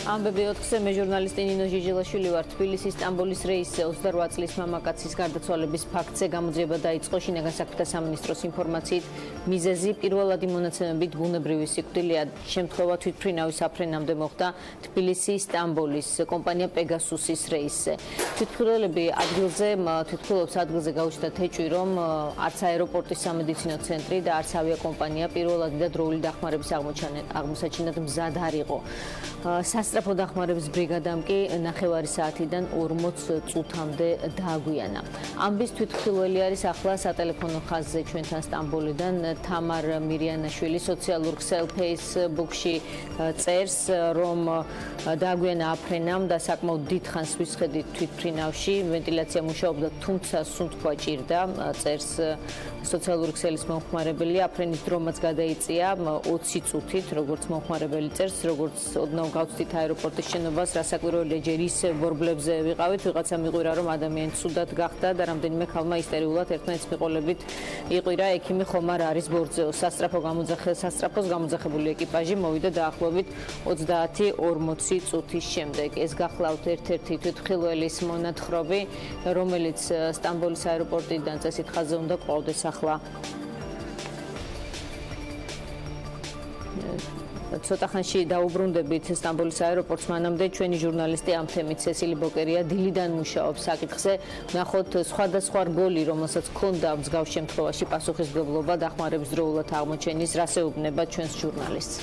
ამბები 4-ზე მე ჟურნალისტი ნინო ჟიჟილაშვილი ვარ. თბილისის სტამბოლის რეისზე 28 წლის მამაკაცის გარდაცვალების ფაქტზე გამოძიება დაიწყო შინაგან საქმეთა სამინისტროს ინფორმაციით. მიზეზი პირველადი მონაცემებით ბუნებრივი სიკვდილია. შემთხვევა თვითმფრინავის აფრენამდე მოხდა თბილისის სტამბოლის კომპანია პეგასუსის რეისზე. თვითმფრინავს ადგილზე გაუჩნდა თეჭვი, რომ არც აეროპორტის სამედიცინო ცენტრი და არც ავიაკომპანია პირველადი და დროული დახმარების აღმოსაჩინად მზად არ იყო. სასწრაფო დახმარების ბრიგადამ კი 9 საათიდან 40 წუთამდე დააგვიანა. ამბის თვითმხილველი არის ახლა სატელეფონო ხაზზე ჩვენთან სტამბოლიდან თამარ მირიანაშვილი სოციალურ ქსელ Facebook-ში წერს, რომ დააგვიანა აფრენამ და საკმაოდ დიდ ხანს ვისხედით თვითმფრინავში, ვენტილაცია მუშაობდა, თუმცა სუნთქვა ჭირდა, წერს სოციალური ქსელის მომხმარებელი. აფრენის დრომაც გადაიწია 20 წუთით, როგორც მომხმარებელი წერს, როგორც ოდნავ გავწვდით აეროპორტის შენობას, რასაკვირველია ჯერ ისევ ბორბლებზე ვიყავით, ვიღაცა მიყვირა, რომ ადამიანი ცუდად გახდა და რამდენიმე ქალმა ისტერიულად ერთმანეთს მიყოლებით იყვირა, ექიმი ხომ არ არის ბორძეო. სასწრაფოს გამოძახებული ეკიპაჟი მოვიდა დაახლოებით 30-40 წუთის შემდეგ. ეს გახლავთ ერთ-ერთი თვითმხილველის მონათხრობი, რომელიც სტამბოლის აეროპორტიდან წესით ხაზზე უნდა ყვავდეს ახლა. ცოტა ხანში დაუბრუნდებით სტამბოლის აეროპორტს, მანამდე ჩვენი ჟურნალისტი ამ თემით სესილი ბოკერია დილიდან მუშაობს საკითხზე. ნახოთ სხვადასხვა რგოლი, რომელსაც ჰქონდა მსგავს შემთხვევაში პასუხისმგებლობა დახმარების დროულად აღმოჩენის, რას ეუბნება ჩვენს ჟურნალისტს.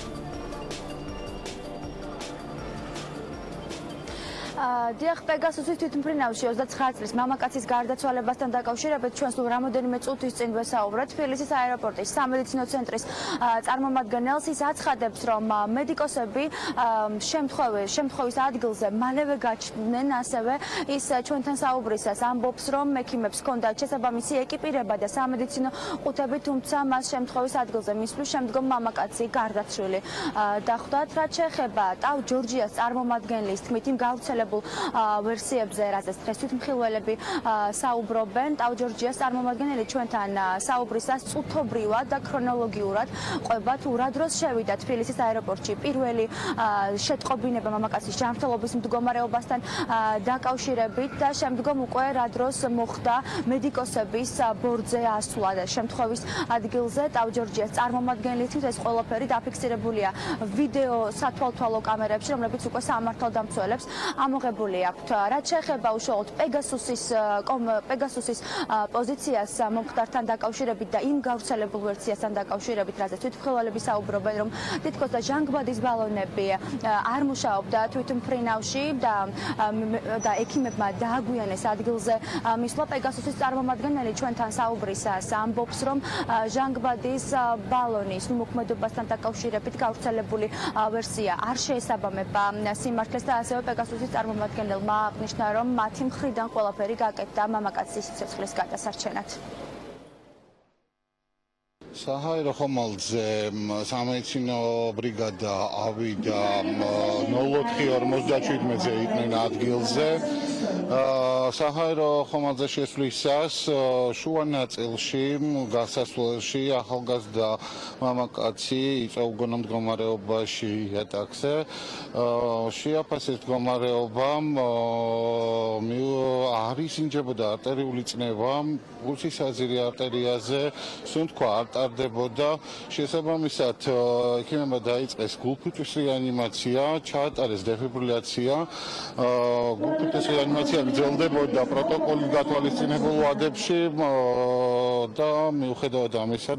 დიახ, პეგასუსის თვითმფრინავში 29 წლის მამაკაცის გარდაცვალებასთან დაკავშირებით ჩვენ სულ რამოდენიმე წუთის წინ ვესაუბრეთ თბილისის აეროპორტის სამედიცინო ცენტრის წარმომადგენელს. ის აცხადებს, რომ მედიკოსები შემთხვევის ადგილზე მალევე გაჩნდნენ, ასევე ის ჩვენთან საუბრისას ამბობს, რომ ექიმებს ჰქონდათ შესაბამისი ეკიპირება და სამედიცინო ყუთები, თუმცა მას შემთხვევის ადგილზე მისვლის შემდგომ მამაკაცი გარდაცვლილი დახვდათ. რაც შეეხება ტავ ჯორჯიას წარმომადგენლის თქმით იმ გავრცელებულ ვერსიებზე, რაზეც დღეს თვითმხილველები საუბრობენ, ტავ ჯორჯიას წარმომადგენელი ჩვენთან საუბრისას წუთობრივად და ქრონოლოგიურად ყვება თუ რა დროს შევიდა თბილისის აეროპორტში პირველი შეტყობინება მამაკაცის ჯანმრთელობის მდგომარეობასთან დაკავშირებით და შემდგომ უკვე რა დროს მოხდა მედიკოსების ბორძე ასვლა და შემთხვევის ადგილზე. ტავ ჯორჯიას წარმომადგენელი თვით ეს ყველაფერი დაფიქსირებულია ვიდეო სათვალთვალო კამერებში, რომლებიც უკვე სამართალდამცველებს ამოღებული აქვთ. რაც შეეხება უშუალოდ პეგასუსის პოზიციას მომხდართან დაკავშირებით და იმ გავრცელებულ ვერსიასთან დაკავშირებით, რაზეც თვითმხილველები საუბრობენ, რომ თითქოს და ჟანგბადის ბალონები არ მუშაობდა თვითმფრინავში და ექიმებმა დააგვიანეს ადგილზე მისვლა. პეგასუსის წარმომადგენელი ჩვენთან საუბრისას ამბობს, რომ ჟანგბადის ბალონის მოქმედებასთან დაკავშირებით გავრცელებული ვერსია არ შეესაბამება სიმართლეს და ასევე პეგასუსის წარმომადგენელმა აღნიშნა, რომ მათი მხრიდან ყველაფერი გაკეთდა მამაკაცის სიცოცხლის გადასარჩენად. საჰაერო ხომალდზე სამედიცინო ბრიგადა ავიდა 04:47-ზე იყვნენ ადგილზე. საჰაერო ხომალდზე შესვლისას შუა ნაწილში გასასვლელში ახალგაზრდა მამაკაცი იწოვგონა მდგომარეობაში იატაკზე. შეაფასეს მდგომარეობა, არ ისინჯებოდა არტერიული წნევა, პულსისაზირი არტერიაზე, სუნთქვა არ ტარდებოდა. შესაბამისად, ექიმებმა დაიწყეს გულფიტვის რეანიმაცია, ჩაატარეს დეფიბრილაცია. გულფიტვის რეანიმაცია გრძელდებოდა პროტოკოლით გათვალისწინებულ ვადებში და მიუხედავად ამისა,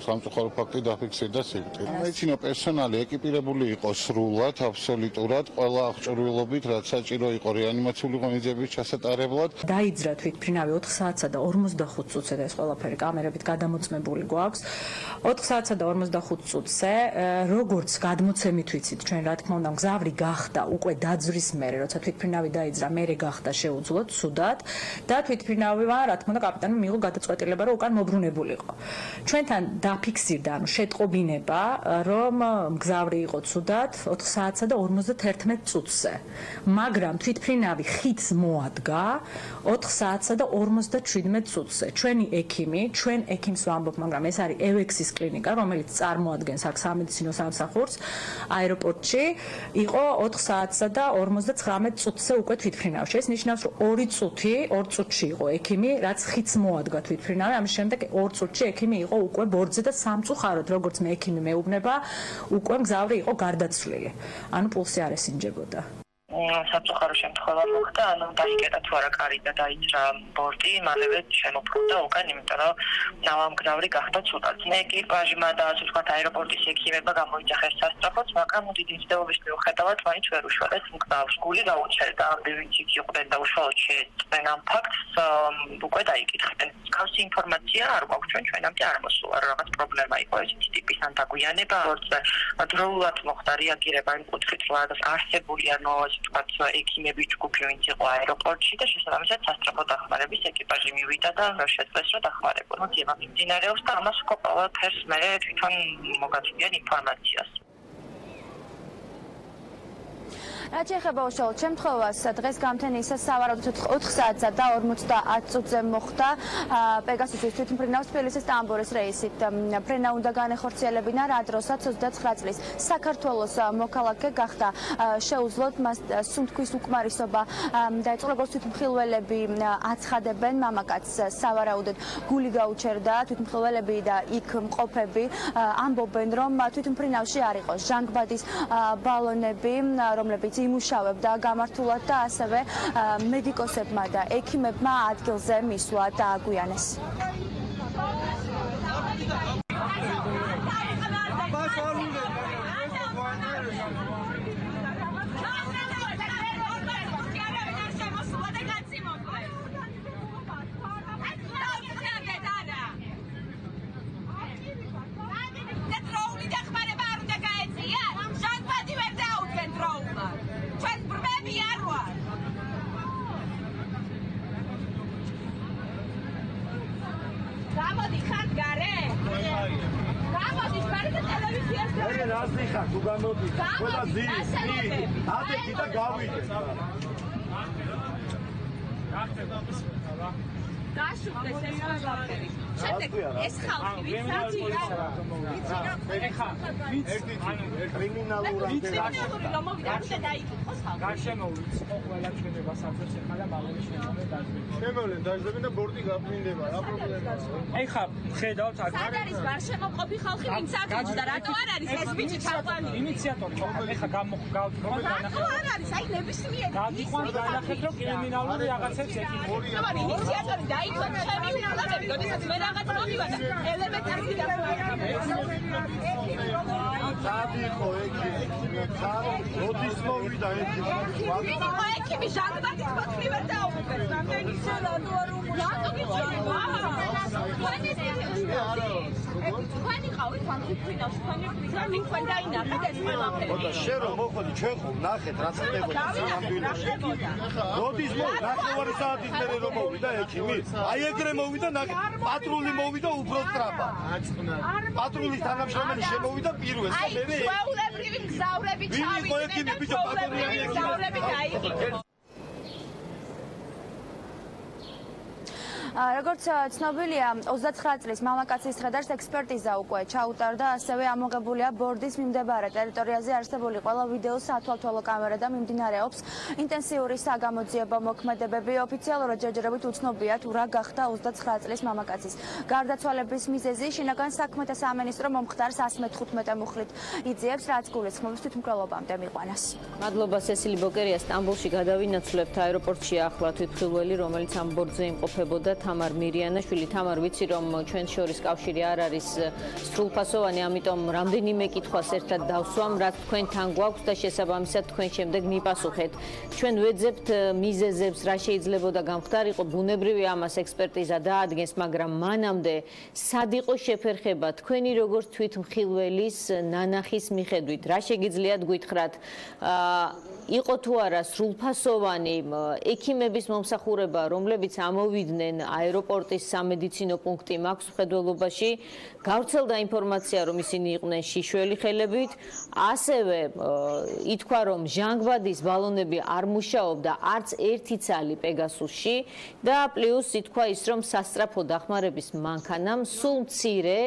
სამწუხარო ფაქტი დაფიქსირდა სიკვდილი. სამედიცინო პერსონალი ეკიპირებული იყო სრულად, აბსოლუტურად, ყველა აღჭურვილობით, რაც საჭირო იყო რეანიმაციული ღონისძიების ჩასატარებლად. დაიძრა თვითმფრინავი 4 საათსა და 45 წუთზე და ეს ყველაფერი კამერებით გადამოწმებული გვაქვს. 4 საათსა და 45 წუთზე, როგორც გადმოცემით ვიცით ჩვენ, რა თქმა უნდა, მგზავრი გახდა უკვე დაძვრის მერე, როცა თვითმფრინავი დაიძრა, მერე გახდა შეუძლოდ ცუდად და თვითმფრინავმა, რა თქმა უნდა, კაპიტანმა მიიღო გადაწყვეტილება, რომ უკან მოbrunებულიყო. ჩვენთან დაფიქსირდა, ანუ შეტყობინება, რომ მგზავრი იყო ცუდად 4 საათსა და 51 წუთზე. მაგრამ თვითმფრინავი ხიდს მოადგა 4 საათსა და 57 წუთზე. ჩვენი ექიმი, ჩვენ ექიმს ვამბობ, მაგრამ ეს არის ევექსის კლინიკა, რომელიც წარმოადგენს აქ სამედიცინო სამსახურს აეროპორტში, იყო 4 საათსა და 59 წუთზე უკვე თვითმფრინავში. ეს ნიშნავს, რომ 2 წუთში იყო ექიმი, რაც ხიდს მოადგა თვითმფრინავი, ამის შემდეგ 2 წუთში ექიმი იყო უკვე ბორცზე და სამწუხაროდ, როგორც მე ექიმი მეუბნება, უკვე მგზავრი იყო გარდაცვლილი. ანუ პულსი არ ესინჯებოდა. Სამწუხარო შემთხვევა მოხდა, ანუ დაიკეტა თუ არა კარი და დაიძრა ბორტი, მალევე შემოფრუდა უკან, იმიტომ რომ ნავამგზავრი გახდა ცუდად. ეკიპაჟმა და ასე ვთქვათ აეროპორტის ექიმებმა გამოიძახეს სასწრაფოც, მაგრამ დიდი მცდელობის მიუხედავად მაინც ვერ უშველეს მგზავრს. გული გაუჩერდა, ამბები იყვნენ და უშუალოდ შეეწყვნენ ამ ფაქტს, უკვე დაიკითხნენ. Გავსი ინფორმაცია არ გვაქვს ჩვენამდე არ მოსულა, რომ რაღაც პრობლემა იყო ესეთი ტიპის ან დაგვიანება, ბორტზე დროულად მოხდა რეაგირება იმ კუთხით, რომ რაღაც არსებული ანუ ვთქვათ, ექიმები ჯგუფი ვინც იყო აეროპორტში და შესაბამისად სასწრაფო დახმარების ეკიპაჟი მივიდა და შეძლეს რომ დახმარებოდა. მოდი ამ მიმდინარეობს და ამას ყველაფერს მე თვითონ მოგაწვდიან ინფორმაციას. რაც ეხება უშუალოდ შემთხვევას, დღეს გამთენის სავარაუდოდ 4 საათსა და 50 წუთზე მოხდა პეგასუსის თვითმფრინავის თბილისის და ამბორის რეისით. ფრენა უნდა განეხორციელებინა რა დროსაც 29 წლის საქართველოს მოქალაქე გახდა. შეუძლოდ მას სუნთქვის უკმარისობა დაეწყო, როგორც თვითმხილველები აცხადებენ, მამაკაცს სავარაუდოდ გული გაუჩერდა, თვითმხილველები და იქ მყოფები ამბობენ, რომ თვითმფრინავში არ იყო ჟანგბადის ბალონები, რომლებიც იმუშავებდა გამართულად და ასევე მედიკოსებმა და ექიმებმა ადგილზე მისვლა დააგვიანეს. გამოდი ხარ გარე? გამოდი გარე და ტელევიზიას გარე. რაზი ხარ თუ გამოდი? ყველა ზი. ადეთი და გავიდე. გაშუქდეს ეს ყველაფერი. შემდეგ ეს ხალხი ვიცაც იხარ? ეხა კრიმინალური რომ მოვიდა და დაიკითხოს ხალხი. გარშემოვლით ყველა ჩვენება საფრთხეს ეხლა და მალევე შემოვლენ დაჟდებენ და ბორტი გაფრინდება რა პრობლემაა? ეხა ხედავთ აქ სად არის გარშემოყოფი ხალხი ვინც აქ და რატო არ არის ეს ბიჭი ჩაყვანი? ინიციატორი ეხა გავთხოვოთ რატო არ არის? აი ნებისმიერ გადიყვანთ განახეთ რომ კრიმინალური რაღაცებს ეკითხება. თუმცა ინიციატორი დაიწყო ჩემი უყურებელი, როდესაც მე რაღაც მომივიდა ელემენტარი დადიხო ექიმი როდის მოვიდა ექიმი ექიმი ჟანგბადის მოთმი ვერ დაუღებს რამდენი რატო არ რატო გიჩვენება თქვენი ყავით ფანქიფრინავს თქვენი თქვენ დაინახეთ ეს ყველაფერი ხოდა შენ რომ მოხდი ჩვენ ხომ ნახეთ რა ხდებოდა სამბილოში როდის მოვიდა ნახევარი საათის მერე რომ მოვიდა ექიმი აი ეგრე მოვიდა პატრული მოვიდა უფრო სწრაფად პატრულის თანამშრომელი შემოვიდა პირველ და მე ჩვეულებრივი მგზავრები ჩავიდნენ და ჩვეულებრივი მგზავრები დაიკითხეს როგორც ცნობილია, 29 წლის მამაკაცის ხედარს ექსპერტიზა უკვე ჩაუტარდა, ასევე ამოღებულია ბორდის მიმდებარე ტერიტორიაზე არსებული ყველა ვიდეო სათვალთვალო კამერა და მიმდინარეობს ინტენსიური საგამოძიებო მოქმედებები. ოფიციალურად ჯერჯერობით უცნობია თუ რა გახდა 29 წლის მამაკაცის გარდაცვალების მიზეზი. შინაგან საქმეთა სამინისტრო მომხდარს 115 მუხლით იძიებს, რაც გულისხმობს თვითმკვლელობამდე მიყვანას. მადლობა სესილი ბოკერია. სტამბოლში გადავინაცვლებთ აეროპორტში ახლა თვითმხილველი, რომელიც ამ ბორდზე იმყოფებოდა. თამარ მირიანაშვილი, თამარ, ვიცი რომ ჩვენ შორის კავშირი არ არის სრულფასოვანი, ამიტომ რამდენიმე კითხვას ერთად დავსვამ, რაც თქვენთან გვაქვს და შესაბამისად თქვენ შემდეგ მიპასუხეთ. ჩვენ ვეძებთ მიზეზებს, რა შეიძლებოდა გამხდარიყო, ბუნებრივი ამას ექსპერტიზა დაადგენს, მაგრამ მანამდე სად იყო შეფერხება თქვენი როგორც თვითმხილველის ნანახის მიხედვით, რა შეგიძლიათ გვითხრათ? იყო თუ არა სრულფასოვანი ექიმების მომსახურება, რომლებიც ამოვიდნენ აეროპორტის სამედიცინო პუნქტი მაქვს მხედველობაში. გავრცელდა ინფორმაცია, რომ ისინი იყვნენ შიშველი ხელებით, ასევე ითქვა, რომ ჟანგბადის ბალონები არ მუშაობდა არც ერთი ცალი პეგასუსში და პლუს ითქვა ის, რომ სასწრაფო დახმარების მანქანამ სულ მცირე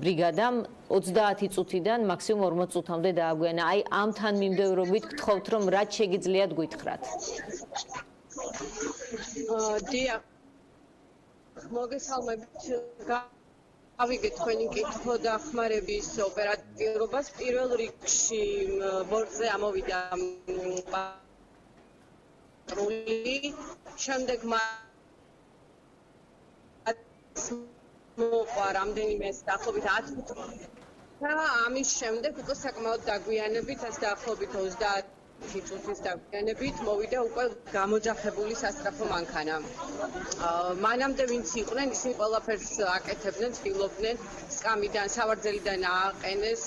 ბრიგადამ 30 წუთიდან მაქსიმუმ 40 წუთამდე დააგვიანა. აი ამ თანმიმდევრობით გთხოვთ, რომ რაც შეგიძლიათ გვითხრათ. დიახ. მოგესალმებით. ავიგეთ თქვენი კითხვა დახმარების ოპერატიულობას. პირველ რიგში ბორტზე ამოვიდა პატრული, შემდეგ მოყვა რამდენიმე დაახლოებით 10 და ამის შემდეგ უკვე საკმაოდ დაგვიანებით, ასე დაახლოებით 30 წუთის დაგვიანებით მოვიდა უკვე გამოძახებული სასწრაფო მანქანა. მანამდე ვინც იყვნენ, ისინი ყველაფერს აკეთებდნენ, ცდილობდნენ სკამიდან, სავარძელიდან ააყენეს,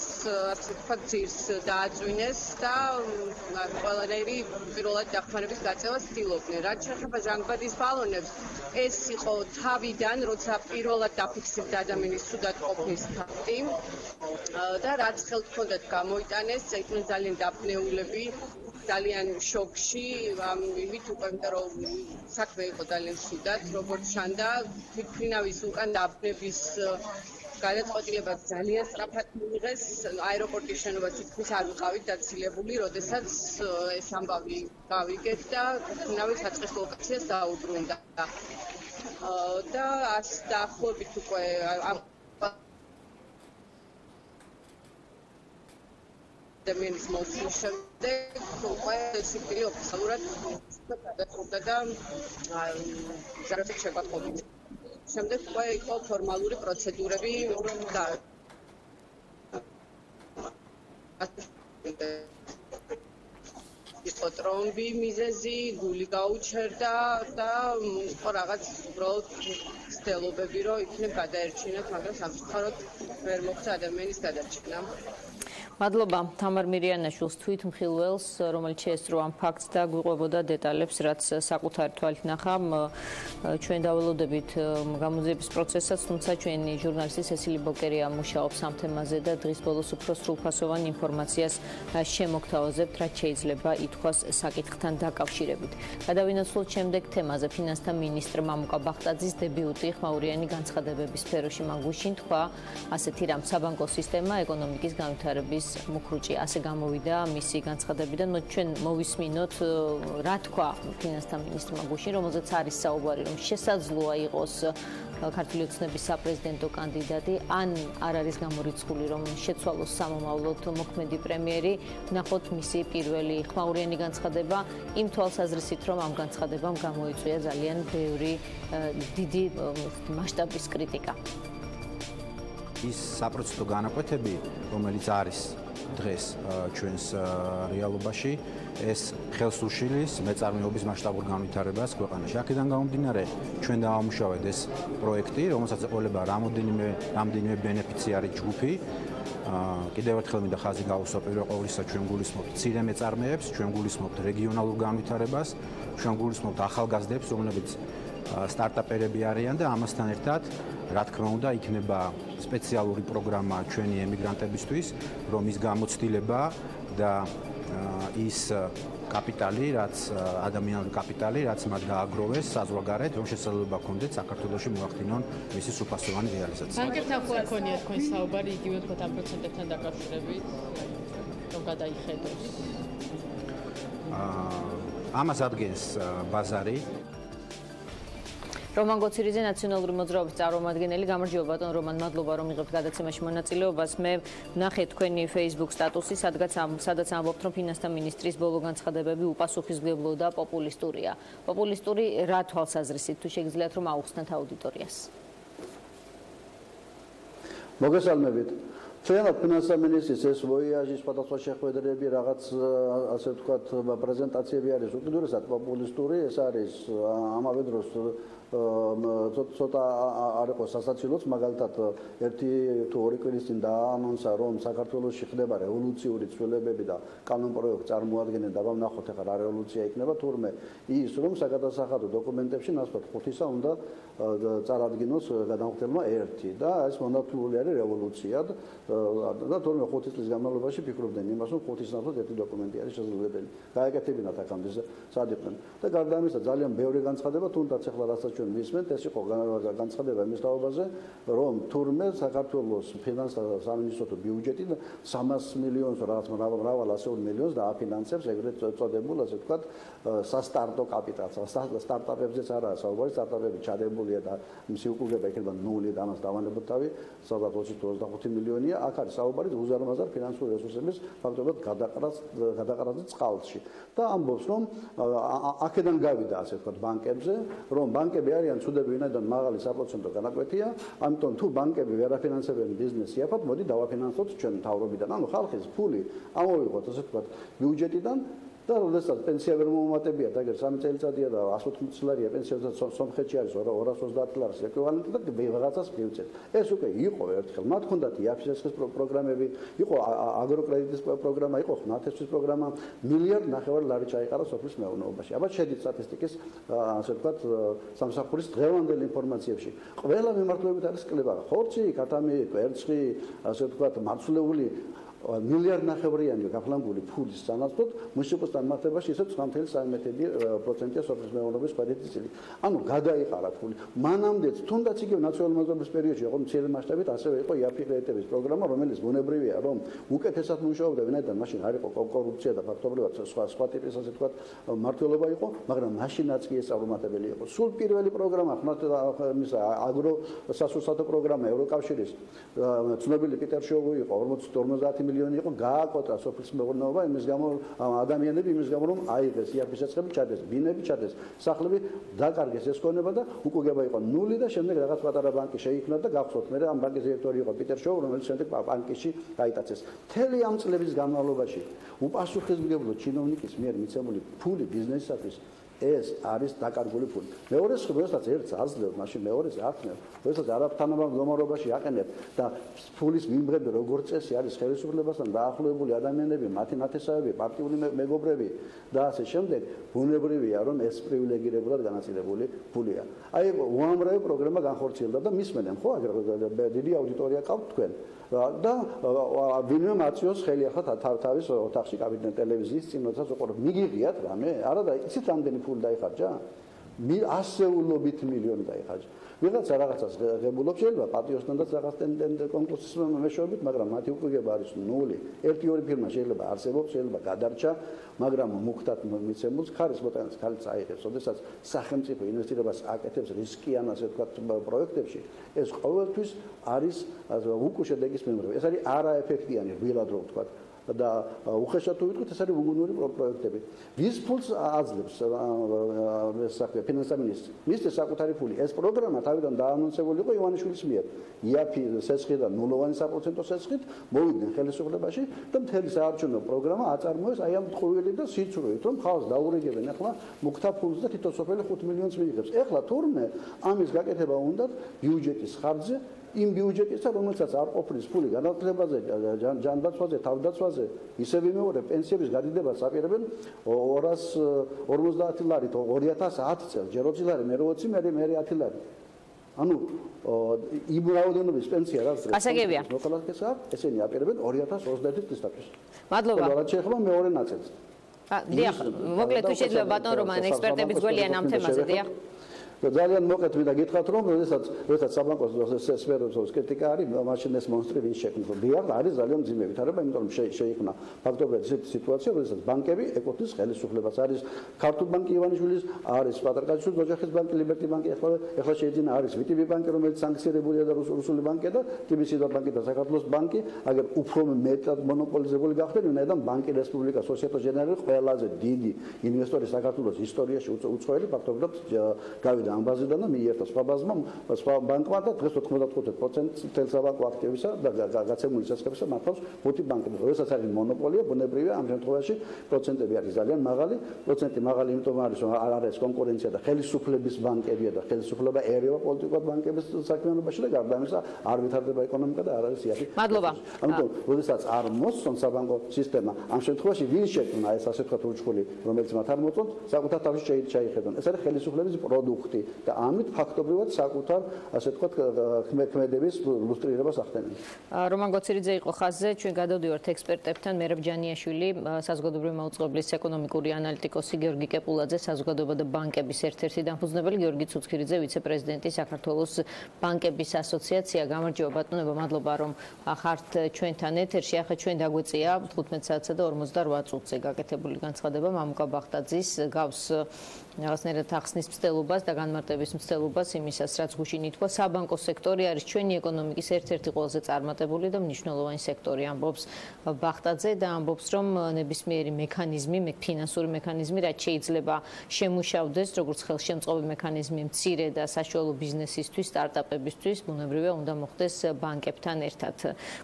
ასე ვთქვათ, ძირს დააწვინეს და ყველანაირი პირველად დახმარების გაწევა ცდილობდნენ. რაც შეეხება ჟანგბადის ბალონებს, ეს იყო თავიდან, როცა პირველად დაფიქსირდა ადამიანის ცუდად ყოფნის ფაქტი და რაც ხელთ ჰქონდათ გამოიტანეს, იყვნენ ძალიან დაბნეულები, ძალიან შოკში, ამით უკვე რომ საქმე იყო ძალიან ცუდად, როგორც ჩანდა, თვითმფრინავის უკან დაბნების გადაწყვეტილება ძალიან სწრაფად მიიღეს, აეროპორტის შენობა თითქმის არ ვიყავით დაცილებული, როდესაც ეს ამბავი გავიგეთ და თვითმფრინავის საწყის ლოკაციას დაუბრუნდა. და ას დაახლოებით უკვე ადამიანის მოსვლის შემდეგ უკვე სიკვდილი ოფიციალურად გადაწყვეტა და ზარაფხი შეგვატყობინეს. შემდეგ უკვე იყო ფორმალური პროცედურები და იყო ტრომბი მიზეზი, გული გაუჩერდა და იყო რაღაც უბრალოდ ცდილობები, რომ იქნებ გადაერჩინოთ, მაგრამ სამწუხაროდ ვერ მოხდა ადამიანის გადარჩენა. მადლობა თამარ მირიანაშვილს თვითმხილველს, რომელიც შეესწრო ამ ფაქტს და გვიყვებოდა დეტალებს, რაც საკუთარი თვალით ნახა. ჩვენ დაველოდებით გამოძიების პროცესსაც, თუმცა ჩვენი ჟურნალისტი სესილი ბოკერია მუშაობს ამ თემაზე და დღის ბოლოს უფრო სრულფასოვან ინფორმაციას შემოგთავაზებთ, რაც შეიძლება ითქვას საკითხთან დაკავშირებით. გადავინაცვლოთ შემდეგ თემაზე. ფინანსთა მინისტრ მამუკა ბახტაძის დებიუტი ხმაურიანი განცხადებების სფეროში მან გუშინ თქვა ასეთი რამ: საბანკო სისტემა ეკონომიკის განვითარების მუხრუჭი, ასე გამოვიდა მისი განცხადებიდან. ჩვენ მოვისმინოთ რა თქვა ფინანსთა მინისტრმა გუშინ, რომელზეც არის საუბარი, რომ შესაძლოა იყოს ქართული ოცნების საპრეზიდენტო კანდიდატი, ან არ არის გამორიცხული, რომ შეცვალოს სამომავლოდ მოქმედი პრემიერი. ნახოთ მისი პირველი ხმაურიანი განცხადება, იმ თვალსაზრისით, რომ ამ განცხადებამ გამოიწვია ძალიან ბევრი დიდი მასშტაბის კრიტიკა. ის საპროცედო განაკვეთები, რომელიც არის დღეს ჩვენს რეალობაში, ეს ხელს უშლის მეწარმეობის მასშტაბურ განვითარებას ქვეყანაში. აქედან გამომდინარე, ჩვენ დავამუშავეთ ეს პროექტი, რომელსაც ეყოლება რამდენიმე ბენეფიციარი ჯგუფი. კიდევ ერთხელ მინდა ხაზი გავუსვა, პირველ ყოვლისა ჩვენ გულისხმობთ მცირე მეწარმეებს, ჩვენ გულისხმობთ რეგიონალურ განვითარებას, ჩვენ გულისხმობთ ახალგაზრდებს, რომლებიც სტარტაპერები არიან და ამასთან ერთად, რა თქმა უნდა, იქნება სპეციალური პროგრამა ჩვენი ემიგრანტებისთვის, რომ ის გამოცდილება და ის კაპიტალი, რაც ადამიანური კაპიტალი, რაც მათ დააგროვეს საზღვარგარეთ, რომ შესაძლებლობა ჰქონდეთ საქართველოში მოახდინონ მისი სრულფასოვანი რეალიზაცია. ბანკებთან ხო აქონია თქვენი საუბარი იგივე თქვათ ამ პროცენტებთან დაკავშირებით, რომ გადაიხედოს? ამას ადგენს ბაზარი. რომან გოცირიძე ნაციონალური მოძრაობის წარმომადგენელი. გამარჯობა ბატონ რომან, მადლობა რომ იღებთ გადაცემაში მონაწილეობას. მე ვნახე თქვენი Facebook სტატუსი, სადაც ამბობთ, რომ ფინანსთა მინისტრის ბოლო განცხადებები უპასუხისმგებლო და პოპულისტურია. პოპულისტური რა თვალსაზრისით, თუ შეგიძლიათ რომ აუხსნათ აუდიტორიას? მოგესალმებით. ჩვენად ფინანსთა მინისტრის ეს ვოიაჟი, სხვადასხვა შეხვედრები, რაღაც ასე ვთქვათ პრეზენტაციები არის უკიდურესად პოპულისტური, ეს არის ამავე დროს ცოტა არ იყო სასაცილოც, მაგალითად ერთი თუ ორი კვირის წინ დაანონსა, რომ საქართველოში ხდება რევოლუციური ცვლილებები და კანონპროექტს წარმოადგენენ და ვნახოთ ახლა რა რევოლუცია იქნება, თურმე ის რომ საგადასახადო დოკუმენტებში ნაცვლად 5-ისა უნდა წარადგინოს გადამხდელმა 1 და ეს მონათლული არის რევოლუცია და თურმე 5 წლის განმავლობაში ფიქრობდნენ იმას, რომ 5-ის ნაცვლად ერთი დოკუმენტი არის შესაძლებელი. გაეკეთებინათ აქამდე სად იყვნენ. და გარდა ამისა ძალიან ბევრი განცხადება, თუნდაც ახლა რასაც ჩვენ ვისმენთ, ეს იყო განცხადება იმის თაობაზე, რომ თურმე საქართველოს ფინანსთა სამინისტროს ბიუჯეტი 300 მილიონს რაღაც მრავალ ასეულ მილიონს დააფინანსებს ეგრეთ წოდებულ, ასე ვთქვათ, სასტარტო კაპიტალს. სტარტაპებზეც არაა საუბარი, სტარტაპები ჩადებულია და მისი უკუღება იქნება 0 და ამას დავანებოთ თავი, სადაც 25 მილიონია. აქ არის საუბარი უზარმაზარ ფინანსური რესურსების ფაქტობრივად გადაყრაზე წყალში. და ამბობს, რომ აქედან გავიდა, ასე ვთქვათ, ბანკებზე, რომ ბანკები არიან ცუდები, ვინაიდან მაღალი საპროცენტო განაკვეთია, ამიტომ თუ ბანკები ვერ აფინანსებენ ბიზნესს იაფად, მოდი დავაფინანსოთ ჩვენ მთავრობიდან. ანუ ხალხის ფული ამოვიღოთ, ასე ვთქვათ, ბიუჯეტიდან და როდესაც პენსია ვერ მომატებიათ, აგერ 3 წელიწადია და 180 ლარია პენსია, სომხეთში არის 230 ლარის ეკვივალენტი და ვიღაცას მივცეთ. ეს უკვე იყო ერთხელ. მათ ჰქონდათ იაფსის პროგრამები, იყო აგროკრედიტის პროგრამა, იყო ხმათესვის პროგრამა, 1,5 მილიარდი ლარი ჩაიყარა სოფლის მეურნეობაში. აბა შედის სტატისტიკის, ასე ვთქვათ, სამსახურის დღევანდელ ინფორმაციებში. ყველა მიმართულებით არის კლება. ხორცი, კატამი, კვერცხი, ასე ვთქვათ, მარცვლეული 1,5 მილიარდიანი გაფლანგული ფულის სანაცვლოდ მუსიკოს დამატებაში ისე 9.13%-ია სოფლის მეურნეობის კვადრატიცილი. ანუ გადაიყარა ფული. მანამდეც თუნდაც იგივე ნაციონალიზმის პერიოდში იყო მცირე მასშტაბით, ასევე იყო იაფი კრედიტების პროგრამა, რომელიც ბუნებრივია, რომ უკეთესად მუშაობდა, ვინაიდან მაშინ არ იყო კორუფცია და ფაქტობრივად სხვა ტიპის, ასე ვთქვათ, მართლობა იყო, მაგრამ მაშინაც კი ეს წარუმატებელი იყო. სულ პირველი პროგრამა, ხმის აგრო სასურსათო პროგრამა ევროკავშირის ცნობილი პიტერ შოუ იყო 50 მილიონი იყო გააკოტრა სოფლის მეურნეობა იმის გამო ადამიანები იმის გამო რომ აიღეს იაფის ეცხები ჩადეს ბინები ჩადეს სახლები დაკარგეს ეს ქონება და უკუგება იყო 0 და შემდეგ რაღაც პატარა ბანკი შეიქმნა და გახსოვთ მე ამ ბანკის დირექტორი იყო პიტერ შოუ რომელიც შემდეგ ბანკში გაიტაცეს მთელი ამ წლების განმავლობაში უპასუხისმგებლო ჩინოვნიკის მიერ მიცემული ფული ბიზნესისათვის ეს არის დაკარგული ფული. მეორე როდესაც ერთს აძლევ, მაშინ მეორეს აკნევ, როდესაც არაფთანაბარ მდგომარეობაში აყენებ და ფულის მიმღები როგორც წესი არის ხელისუფლებასთან დაახლოებული ადამიანები, მათი ნათესავები, პარტიული მეგობრები და ასე შემდეგ, ბუნებრივია რომ ეს პრივილეგირებულად განაწილებული ფულია. აი უამრავი პროგრამა განხორციელდა და მისმენენ ხო აგერ დიდი აუდიტორია ყავთ თქვენ. და ვინმე მაწიოს ხელი ახლა თავის ოთახში კაბინეტ ტელევიზიის წინ როდესაც უყურებ მიგიღიათ რამე არა და იცით რამდენი ფული დაიხარჯა ასეულობით მილიონი დაიხარჯა ვიღაცა რაღაცას ღებულობს შეიძლება პატიოსნადაც რაღაც კონკურსის მეშვეობით მაგრამ მათი უკუღება არის 0 1-2 ფირმა შეიძლება არსებობს შეიძლება გადარჩა მაგრამ მუქთად მიცემულს ხარის მოტანას ხალი წაიღებს ოდესაც სახელმწიფო ინვესტირებას აკეთებს რისკიან ასე ვთქვათ პროექტებში ეს ყოველთვის არის უკუ შედეგის მიმღები ეს არის არაეფექტიანი რბილად რო ვთქვათ და უხეშად თუ ვიტყვით ეს არის უგუნური პროექტები ვის ფულს აძლევს საქმე ფინანსთა მინისტრი მისთვის საკუთარი ფული ეს პროგრამა თავიდან დაანონსებული იყო ივანიშვილის მიერ იაფი სესხიდან 0% სესხით მოვიდნენ ხელისუფლებაში და მთელი საარჩევნო პროგრამა აწარმოეს აი ამ ტყუილით და სიცრუით რომ ხალხს დაურიგებენ ახლა მუქთა ფულს და თითო სოფელი 5 მილიონს მიიღებს ახლა თურმე ამის გაკეთება უნდა ბიუჯეტის ხარჯზე იმ ბიუჯეტისა რომელსაც არ ყოფნის ფული განათლებაზე ჯანდაცვაზე თავდაცვაზე ისევ მეორე პენსიების გადიდებას აპირებენ 250 ლარით 2010 წელს ჯერ 20 ლარი მე 20 მე 10 ლარი ანუ იმ რაოდენობის პენსია რაც გასაგებია მოკლედ ესენი აპირებენ 2021 წლისთვის მადლობა რა შეიძლება მეორე ნაწილს დიახ მოკლედ თუ შეიძლება ბატონ რომან ექსპერტების გველიან ამ თემაზე დიახ ძალიან მოკეთ მინდა გითხრათ რომ როდესაც საბანკოს სფეროს კრიტიკა არის მაშინ ეს მონსტრი ვის შექმნა დიახ არის ძალიან მძიმე ვითარება იმიტომ რომ შეიქმნა ფაქტობრივად ისეთი სიტუაცია როდესაც ბანკები ეკუთვნის ხელისუფლებას არის ქართულ ბანკი ივანიშვილის არის პატრკაჩის ოჯახის ბანკი ლიბერტი ბანკი ახლა შეიძინა არის ვიტიბი ბანკი რომელიც სანქციონირებულია და რუსული ბანკია და ტიბისი ბანკი და საქართველოს ბანკი აგერ უფრო მეტად მონოპოლიზებული გახდნენ ვინაიდან ბანკი რესპუბლიკა სოციეტო ჟენერალი ყველაზე დიდი ინვესტორი საქართველოს ისტორიაში უცხოელი ფაქტობრივად გავიდა გამოვიდა ამ ბაზიდან და მიიერთა სხვა ბაზმა, სხვა ბანკმა და დღეს 95% თელსაბანკო აქტივისა და გაცემული სასწრაფისა მართავს 5 ბანკები. როდესაც არის მონოპოლია, ბუნებრივია ამ შემთხვევაში პროცენტები არის ძალიან მაღალი. პროცენტი მაღალი იმიტომ არის, რომ არ არის კონკურენცია და ხელისუფლების ბანკებია და ხელისუფლება ერევა პოლიტიკურად ბანკების საქმიანობაში და გარდა ამისა არ ვითარდება ეკონომიკა და არ არის სიახლე. მადლობა. ამიტომ როდესაც არ მოსწონს საბანკო სისტემა, ამ შემთხვევაში ვინ შექმნა ეს ასე ვთქვათ ურჩხული, რომელიც მათ არ მოწონს, საკუთარ თავში შეიხედონ. ეს არის ხელისუფლების პროდუქტი და ამით ფაქტობრივად საკუთარ ასე ვთქვათ ქმედების ლუსტრირებას ახდენენ. რომან გოცირიძე იყო ხაზზე, ჩვენ გადავდივართ ექსპერტებთან, მერაბ ჯანიაშვილი, საზოგადოებრივი მაუწყებლის ეკონომიკური ანალიტიკოსი, გიორგი კეპულაძე, საზოგადოება და ბანკების ერთ-ერთი დამფუძნებელი, გიორგი ცუცქირიძე, ვიცე-პრეზიდენტი, საქართველოს ბანკების ასოციაცია. გამარჯობა ბატონებო, მადლობა რომ ხართ ჩვენთან ეთერში. ახლა ჩვენ დაგვეწია 15 საათსა და 48 წუთზე გაკეთებული განცხადება მამუკა ბახტაძის გავს რაღაცნაირად ახსნის მცდელობას და განმარტების მცდელობას იმისას, რაც გუშინ ითქვა, საბანკო სექტორი არის ჩვენი ეკონომიკის ერთ-ერთი ყველაზე წარმატებული და მნიშვნელოვანი სექტორი, ამბობს ბახტაძე და ამბობს, რომ ნებისმიერი მექანიზმი, ფინანსური მექანიზმი, რაც შეიძლება შემუშავდეს, როგორც ხელშემწყობი მექანიზმი მცირე და საშუალო ბიზნესისთვის, სტარტაპებისთვის, ბუნებრივია უნდა მოხდეს ბანკებთან ერთად.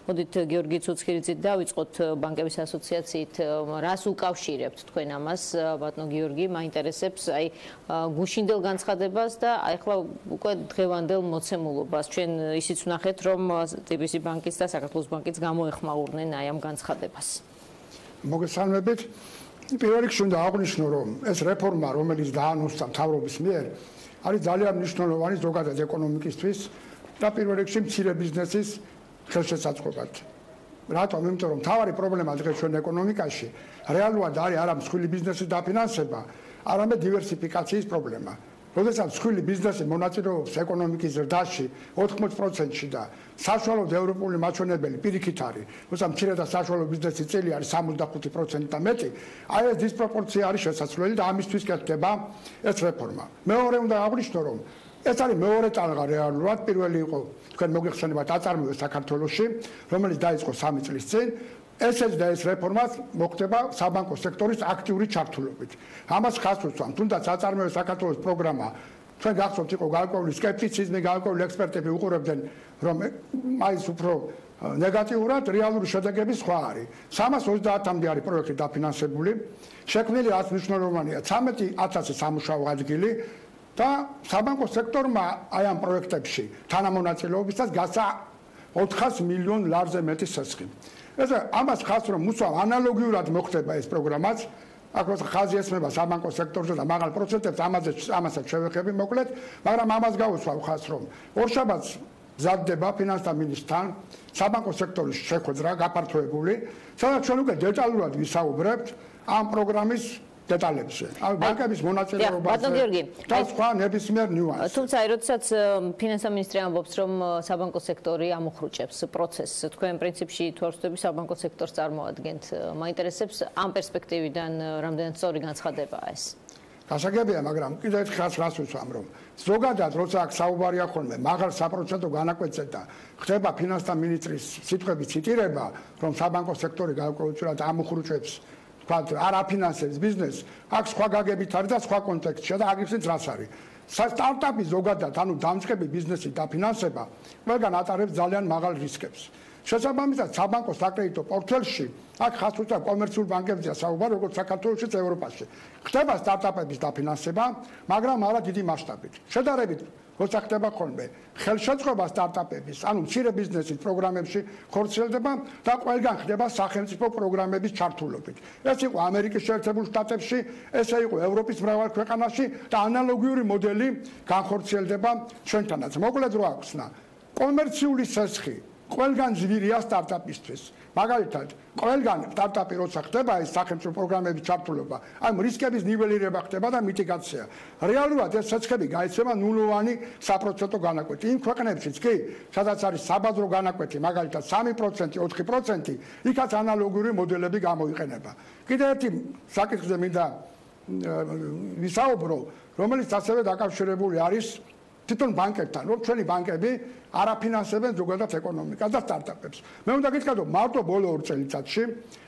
მოდით გიორგი ცუცქირიძით დავიწყოთ ბანკების ასოციაციით, რას უკავშირებთ თქვენ ამას, ბატონო გიორგი, მაინტერესებს აი გუშინდელ განცხადებას და ახლა უკვე დღევანდელ მოცემულობას. ჩვენ ისიც ვნახეთ, რომ ტიბისი ბანკის და საქართველოს ბანკიც გამოეხმაურნენ აი ამ განცხადებას. მოგესალმებით. პირველ რიგში უნდა აღვნიშნო, რომ ეს რეფორმა, რომელიც დაანონსდა მთავრობის მიერ, არის ძალიან მნიშვნელოვანი ზოგადად ეკონომიკისთვის და პირველ რიგში მცირე ბიზნესის ხელშესაწყობად. რატომ? იმიტომ რომ მთავარი პრობლემა დღეს ჩვენ ეკონომიკაში რეალურად არის არა მსხვილი ბიზნესის დაფინანსება, არამედ დივერსიფიკაციის პრობლემა. როდესაც მსხვილი ბიზნესი მონაწილეობს ეკონომიკის ზრდაში 80%-ში და საშუალო ევროპული მაჩვენებელი პირიქით არის, როცა მცირე და საშუალო ბიზნესის წილი არის 65% და მეტი, აი ეს დისპროპორცია არის შესაძლებელი და ამისთვის გეთდება ეს რეფორმა. მეორე უნდა აღვნიშნო, რომ ეს არის მეორე ტალღა რეალურად, პირველი იყო თქვენ მოგეხსენებათ აწარმოება საქართველოში, რომელიც დაიწყო 3 წლის წინ. ესეც და ეს რეფორმაც მოხდება საბანკო სექტორის აქტიური ჩართულობით. ამას ხაზს ვუწევთ, თუნდაც აწარმოება საქართველოს პროგრამა ჩვენ გახსოვთ იყო გარკვეული სკეპტიციზმი, გარკვეული ექსპერტები უყურებდნენ, რომ მაინც უფრო ნეგატიურად რეალური შედეგები სხვა არის. 330-მდე არის პროექტი დაფინანსებული, შექმნილი 100 მნიშვნელოვანია 13,000 სამუშაო ადგილი და საბანკო სექტორმა აი ამ პროექტებში თანამონაწილეობისას გასცა 400 მილიონ ლარზე მეტი სესხი. ეს ამას ხაზს რომ უსვამ ანალოგიურად მოხდება ეს პროგრამაც, აქ ხაზი ესმება საბანკო სექტორზე და მაღალ პროცენტებს ამასაც შევეხები მოკლედ, მაგრამ ამას გავუსვავ ხაზს რომ ორშაბათს მზადდება ფინანსთა მინისტრთან საბანკო სექტორის შეხვედრა გაფართოებული, სადაც ჩვენ უკვე დეტალურად ვისაუბრებთ ამ პროგრამის დეტალებზე. ბანკების მონაწილეობაზე და სხვა ნებისმიერ ნიუანსს. თუმცა, როდესაც ფინანსთა მინისტრი ამბობს, რომ საბანკო სექტორი ამოხრუჭებს პროცესს, თქვენ პრინციპში თუ არ ვწდები საბანკო სექტორს წარმოადგენთ, მაინტერესებს ამ პერსპექტივიდან რამდენად სწორი განცხადებაა ეს? გასაგებია, მაგრამ კიდევ ერთხელ რას ვუწევ, რომ ზოგადად როცა აქ საუბარია ხოლმე მაღალ საპროცენტო განაკვეთზე და ხდება ფინანსთა მინისტრის სიტყვების ციტირება, რომ საბანკო სექტორი გარკვეულწილად ამოხრუჭებს არ აფინანსებს ბიზნესს, აქ სხვა გაგებით არის და სხვა კონტექსტშია და აგიხსენს რას არის. სტარტაპი ზოგადად, ანუ დამწყები ბიზნესის დაფინანსება, ყველგან ატარებს ძალიან მაღალ რისკებს. შესაბამისად, საბანკო საკრედიტო პორტფელში, აქ ხაზს ვუწევ კომერციულ ბანკებზეა საუბარი, როგორც საქართველოშიც ევროპაში. ხდება სტარტაპების დაფინანსება, მაგრამ არა დიდი მასშტაბით. შედარებით როცა ხდება ხოლმე ხელშეწყობა სტარტაპების, ანუ მცირე ბიზნესის პროგრამებში ხორციელდება და ყველგან ხდება სახელმწიფო პროგრამების ჩართულობით. ეს იყო ამერიკის შეერთებულ შტატებში, ესე იყო ევროპის მრავალ ქვეყანაში და ანალოგიური მოდელი განხორციელდება ჩვენთანაც. მოკლედ რო აქვსნა, კომერციული სესხი ყველგან ძვირია სტარტაპისთვის. მაგალითად, ყველგან სტარტაპი როცა ხდება ეს სახელმწიფო პროგრამების ჩართულობა, ამ რისკების ნიველირება ხდება და მიტიგაცია. რეალურად ეს სესხები გაიცემა ნულოვანი საპროცენტო განაკვეთი. იმ ქვეყნებშიც კი, სადაც არის საბაზრო განაკვეთი, მაგალითად 3%, 4%, იქაც ანალოგიური მოდელები გამოიყენება. კიდევ ერთი საკითხზე მინდა ვისაუბრო, რომელიც ასევე დაკავშირებული არის თვითონ ბანკებთან, რომ ჩვენი ბანკები არ აფინანსებენ ზოგადად ეკონომიკას და სტარტაპებს. მე უნდა გითხრათ, რომ მარტო ბოლო 2 წელიწადში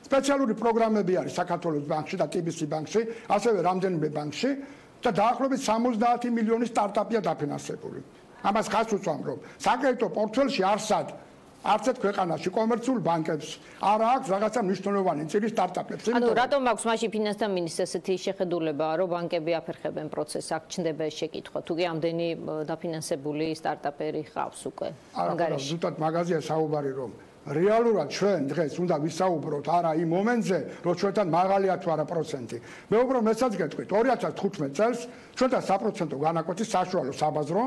სპეციალური პროგრამები არის საქართველოს ბანკში და ტიბისი ბანკში, ასევე რამდენიმე ბანკში, და დაახლოებით 70 მილიონი სტარტაპია დაფინანსებული. ამას ხაზს უწვამ, რომ საკრედიტო პორტფელში არც ერთ ქვეყანაში კომერციულ ბანკებს არ აქვს რაღაცა მნიშვნელოვანი წილი სტარტაპებს. ანუ რატომ აქვს მაშინ ფინანსთა მინისტრს ესეთი შეხედულება, რომ ბანკები აფერხებენ პროცესს, აქ ჩნდება ეს შეკითხვა, თუ კი ამდენი დაფინანსებული სტარტაპერი ხავს უკვე ანგარიში. ზუსტად მაგაზია საუბარი, რომ რეალურად ჩვენ დღეს უნდა ვისაუბროთ არა იმ მომენტზე, რომ ჩვენთან მაღალია თუ არა პროცენტი. მე უბრალოდ მეცაც გეტყვით, 2015 წელს ჩვენთან საპროცენტო განაკვეთის საშუალო საბაზრო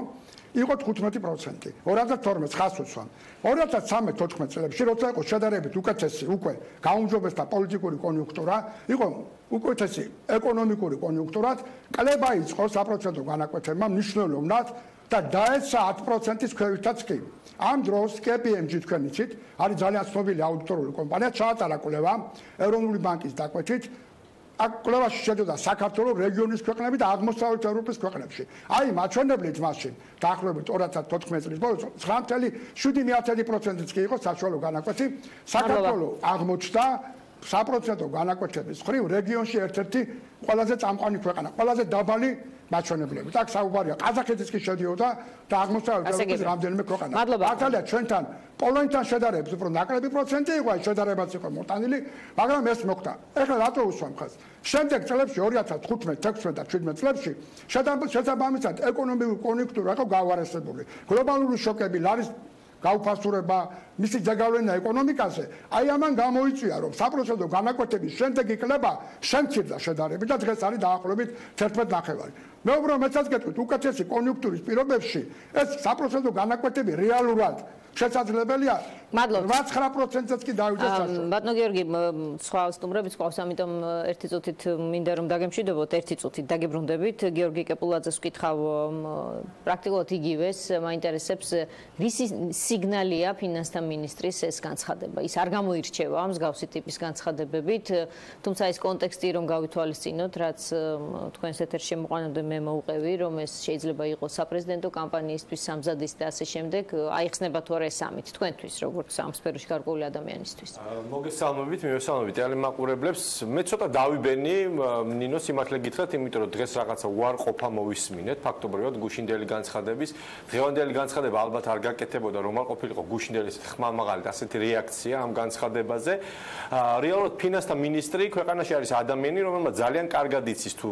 იყო 15%. 2012 ხაზს უცვამ. 2013-14 წლებში, როცა იყო შედარებით უკეთესი უკვე გაუმჯობესდა პოლიტიკური კონიუნქტურა, იყო უკეთესი ეკონომიკური კონიუნქტურა, კლება იწყო საპროცენტო განაკვეთებმა მნიშვნელოვნად და დაეცა 10%-ის ქვევითაც კი. ამ დროს KPMG თქვენ იცით, არის ძალიან ცნობილი აუდიტორული კომპანია, ჩაატარა კვლევა ეროვნული ბანკის დაკვეთით. აქ კვლევაში შედიოდა საქართველოს რეგიონის ქვეყნები და აღმოსავლეთ ევროპის ქვეყნებში. აი, მაჩვენებლით მაშინ დაახლოებით 2014 წლის ბოლოს 9.7%-იც კი იყო საშუალო განაკვეთი. საქართველოს აღმოჩნდა საპროცენტო განაკვეთების მხრივ რეგიონში ერთ-ერთი ყველაზე წამყვანი ქვეყანა, ყველაზე დაბალი მაჩვენებლებით. აქ საუბარია ყაზახეთის კი შედიოდა და აღმოსავლეთ ევროპის რამდენიმე ქვეყანა. მართალია ჩვენთან პოლონეთთან შედარებით უფრო ნაკლები პროცენტი იყო, შედარებაც იყო მოტანილი, მაგრამ ეს მოხდა. ეხლა რატო უსვამ ხაზს? შემდეგ წლებში 2015, 16 და 17 წლებში შესაბამისად ეკონომიკური კონიუნქტურა იყო გავარესებული. გლობალური შოკები, ლარის გაუფასურება, მისი ზეგავლენა ეკონომიკაზე, აი ამან გამოიწვია, რომ საპროცენტო განაკვეთების შემდეგი კლება შემცირდა შედარებით და დღეს არის დაახლოებით 11.5. მე უბრალოდ მეცაც გეტყვით, უკეთესი კონიუნქტურის პირობებში ეს საპროცენტო განაკვეთები რეალურად შესაძლებელია 8-9%-ს კი დავიწყოს საშუალო. ბატონო გიორგი, სხვა სტუმრებიც ყავს, ამიტომ ერთი წუთით მინდა რომ დაგემშვიდობოთ, ერთი წუთით დაგებრუნდებით. გიორგი კეპულაძეს ვკითხავ პრაქტიკულად იგივეს, მაინტერესებს რისი სიგნალია ფინანსთა მინისტრის ეს განცხადება. ის არ გამოირჩევა მსგავსი ტიპის განცხადებებით, თუმცა ეს კონტექსტი რომ გავითვალისწინოთ, რაც თქვენს ეთერში შემოყვანამდე მე მოვუყევი, რომ ეს შეიძლება იყოს საპრეზიდენტო კამპანიისთვის სამზადის და ასე შემდეგ, აიხსნება თუ არა ეს ამით თქვენთვის, როგორც ამ სფეროში გარკვეული ადამიანისთვის. მოგესალმებით, მივესალმებით ალიმაყურებლებს. მე ცოტა დავიბენი ნინო სიმართლე გითხრათ, იმიტომ რომ დღეს რაღაცა უარყოფა მოვისმინეთ, ფაქტობრივად გუშინდელი განცხადების, დღევანდელი განცხადება ალბათ არ გაკეთებოდა, რომ არ ყოფილიყო გუშინდელის ხმამაღალი ასეთი რეაქცია ამ განცხადებაზე. რეალურად ფინანსთა მინისტრი ქვეყანაში არის ადამიანი, რომელმაც ძალიან კარგად იცის თუ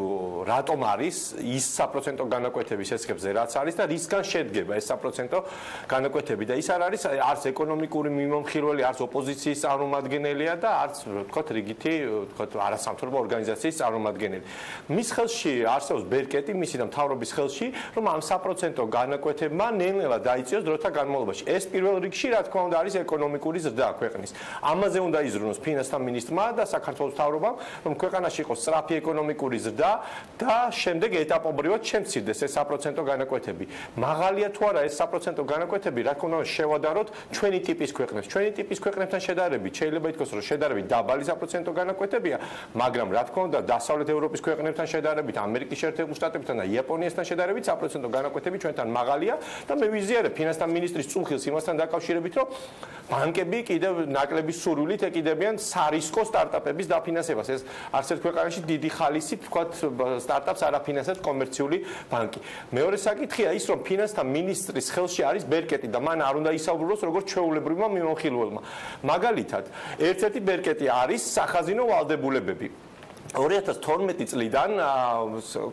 რატომ არის ის საპროცენტო განაკვეთების ესქებზე რაც არის და რისგან შედგება ეს საპროცენტო განაკვეთები და ის არ არის არც ეკონომიკური მიმომხილველი, არც ოპოზიციის წარმომადგენელია და არც ვთქვათ რიგითი ვთქვათ არასამთავრობო ორგანიზაციის წარმომადგენელი. მის ხელში არსებობს ბერკეტი, მისი და მთავრობის ხელში, რომ ამ საპროცენტო განაკვეთებმა ნელ-ნელა დაიწიოს დროთა განმავლობაში. ეს პირველ რიგში რა თქმა უნდა არის ეკონომიკური ზრდა ქვეყნის. ამაზე უნდა იზრუნოს ფინანსთა მინისტრმა და საქართველოს მთავრობამ, რომ ქვეყანაში იყოს სწრაფი ეკონომიკური ზრდა და შემდეგ ეტაპობრივად შემცირდეს ეს საპროცენტო განაკვეთები. მაღალია თუ არა ეს საპროცენტო განაკვეთები, რა თქმა უნდა შევადაროთ ჩვენი ტიპის ქვეყნებს. ჩვენი ტიპის ქვეყნებთან შედარებით შეიძლება ითქვას, რომ შედარებით დაბალი საპროცენტო განაკვეთებია, მაგრამ რა თქმა უნდა დასავლეთ ევროპის ქვეყნებთან შედარებით, ამერიკის შეერთებულ შტატებთან და იაპონიასთან შედარებით საპროცენტო განაკვეთები ჩვენთან მაღალია და მე ვიზიარებ ფინანსთა მინისტრის წულხილს იმასთან დაკავშირებით, რომ ბანკები კიდევ ნაკლების სურვილით ეკიდებიან სარისკო სტარტაპების დაფინანსებას. ეს არც ერთ ქვეყანაში დიდი ხალისით ვთქვათ სტარტაპს არ აფინანსებს კომერციული ბანკი. მეორე საკითხია ის, რომ ფინანსთა მინისტრის ხელში არის ბერკეტი და მან არ უნდა ისაუბროს როგორც ჩვეულებრივმა მიმოხილველმა. მაგალითად, ერთ-ერთი ბერკეტი არის სახაზინო ვალდებულებები. 2012 წლიდან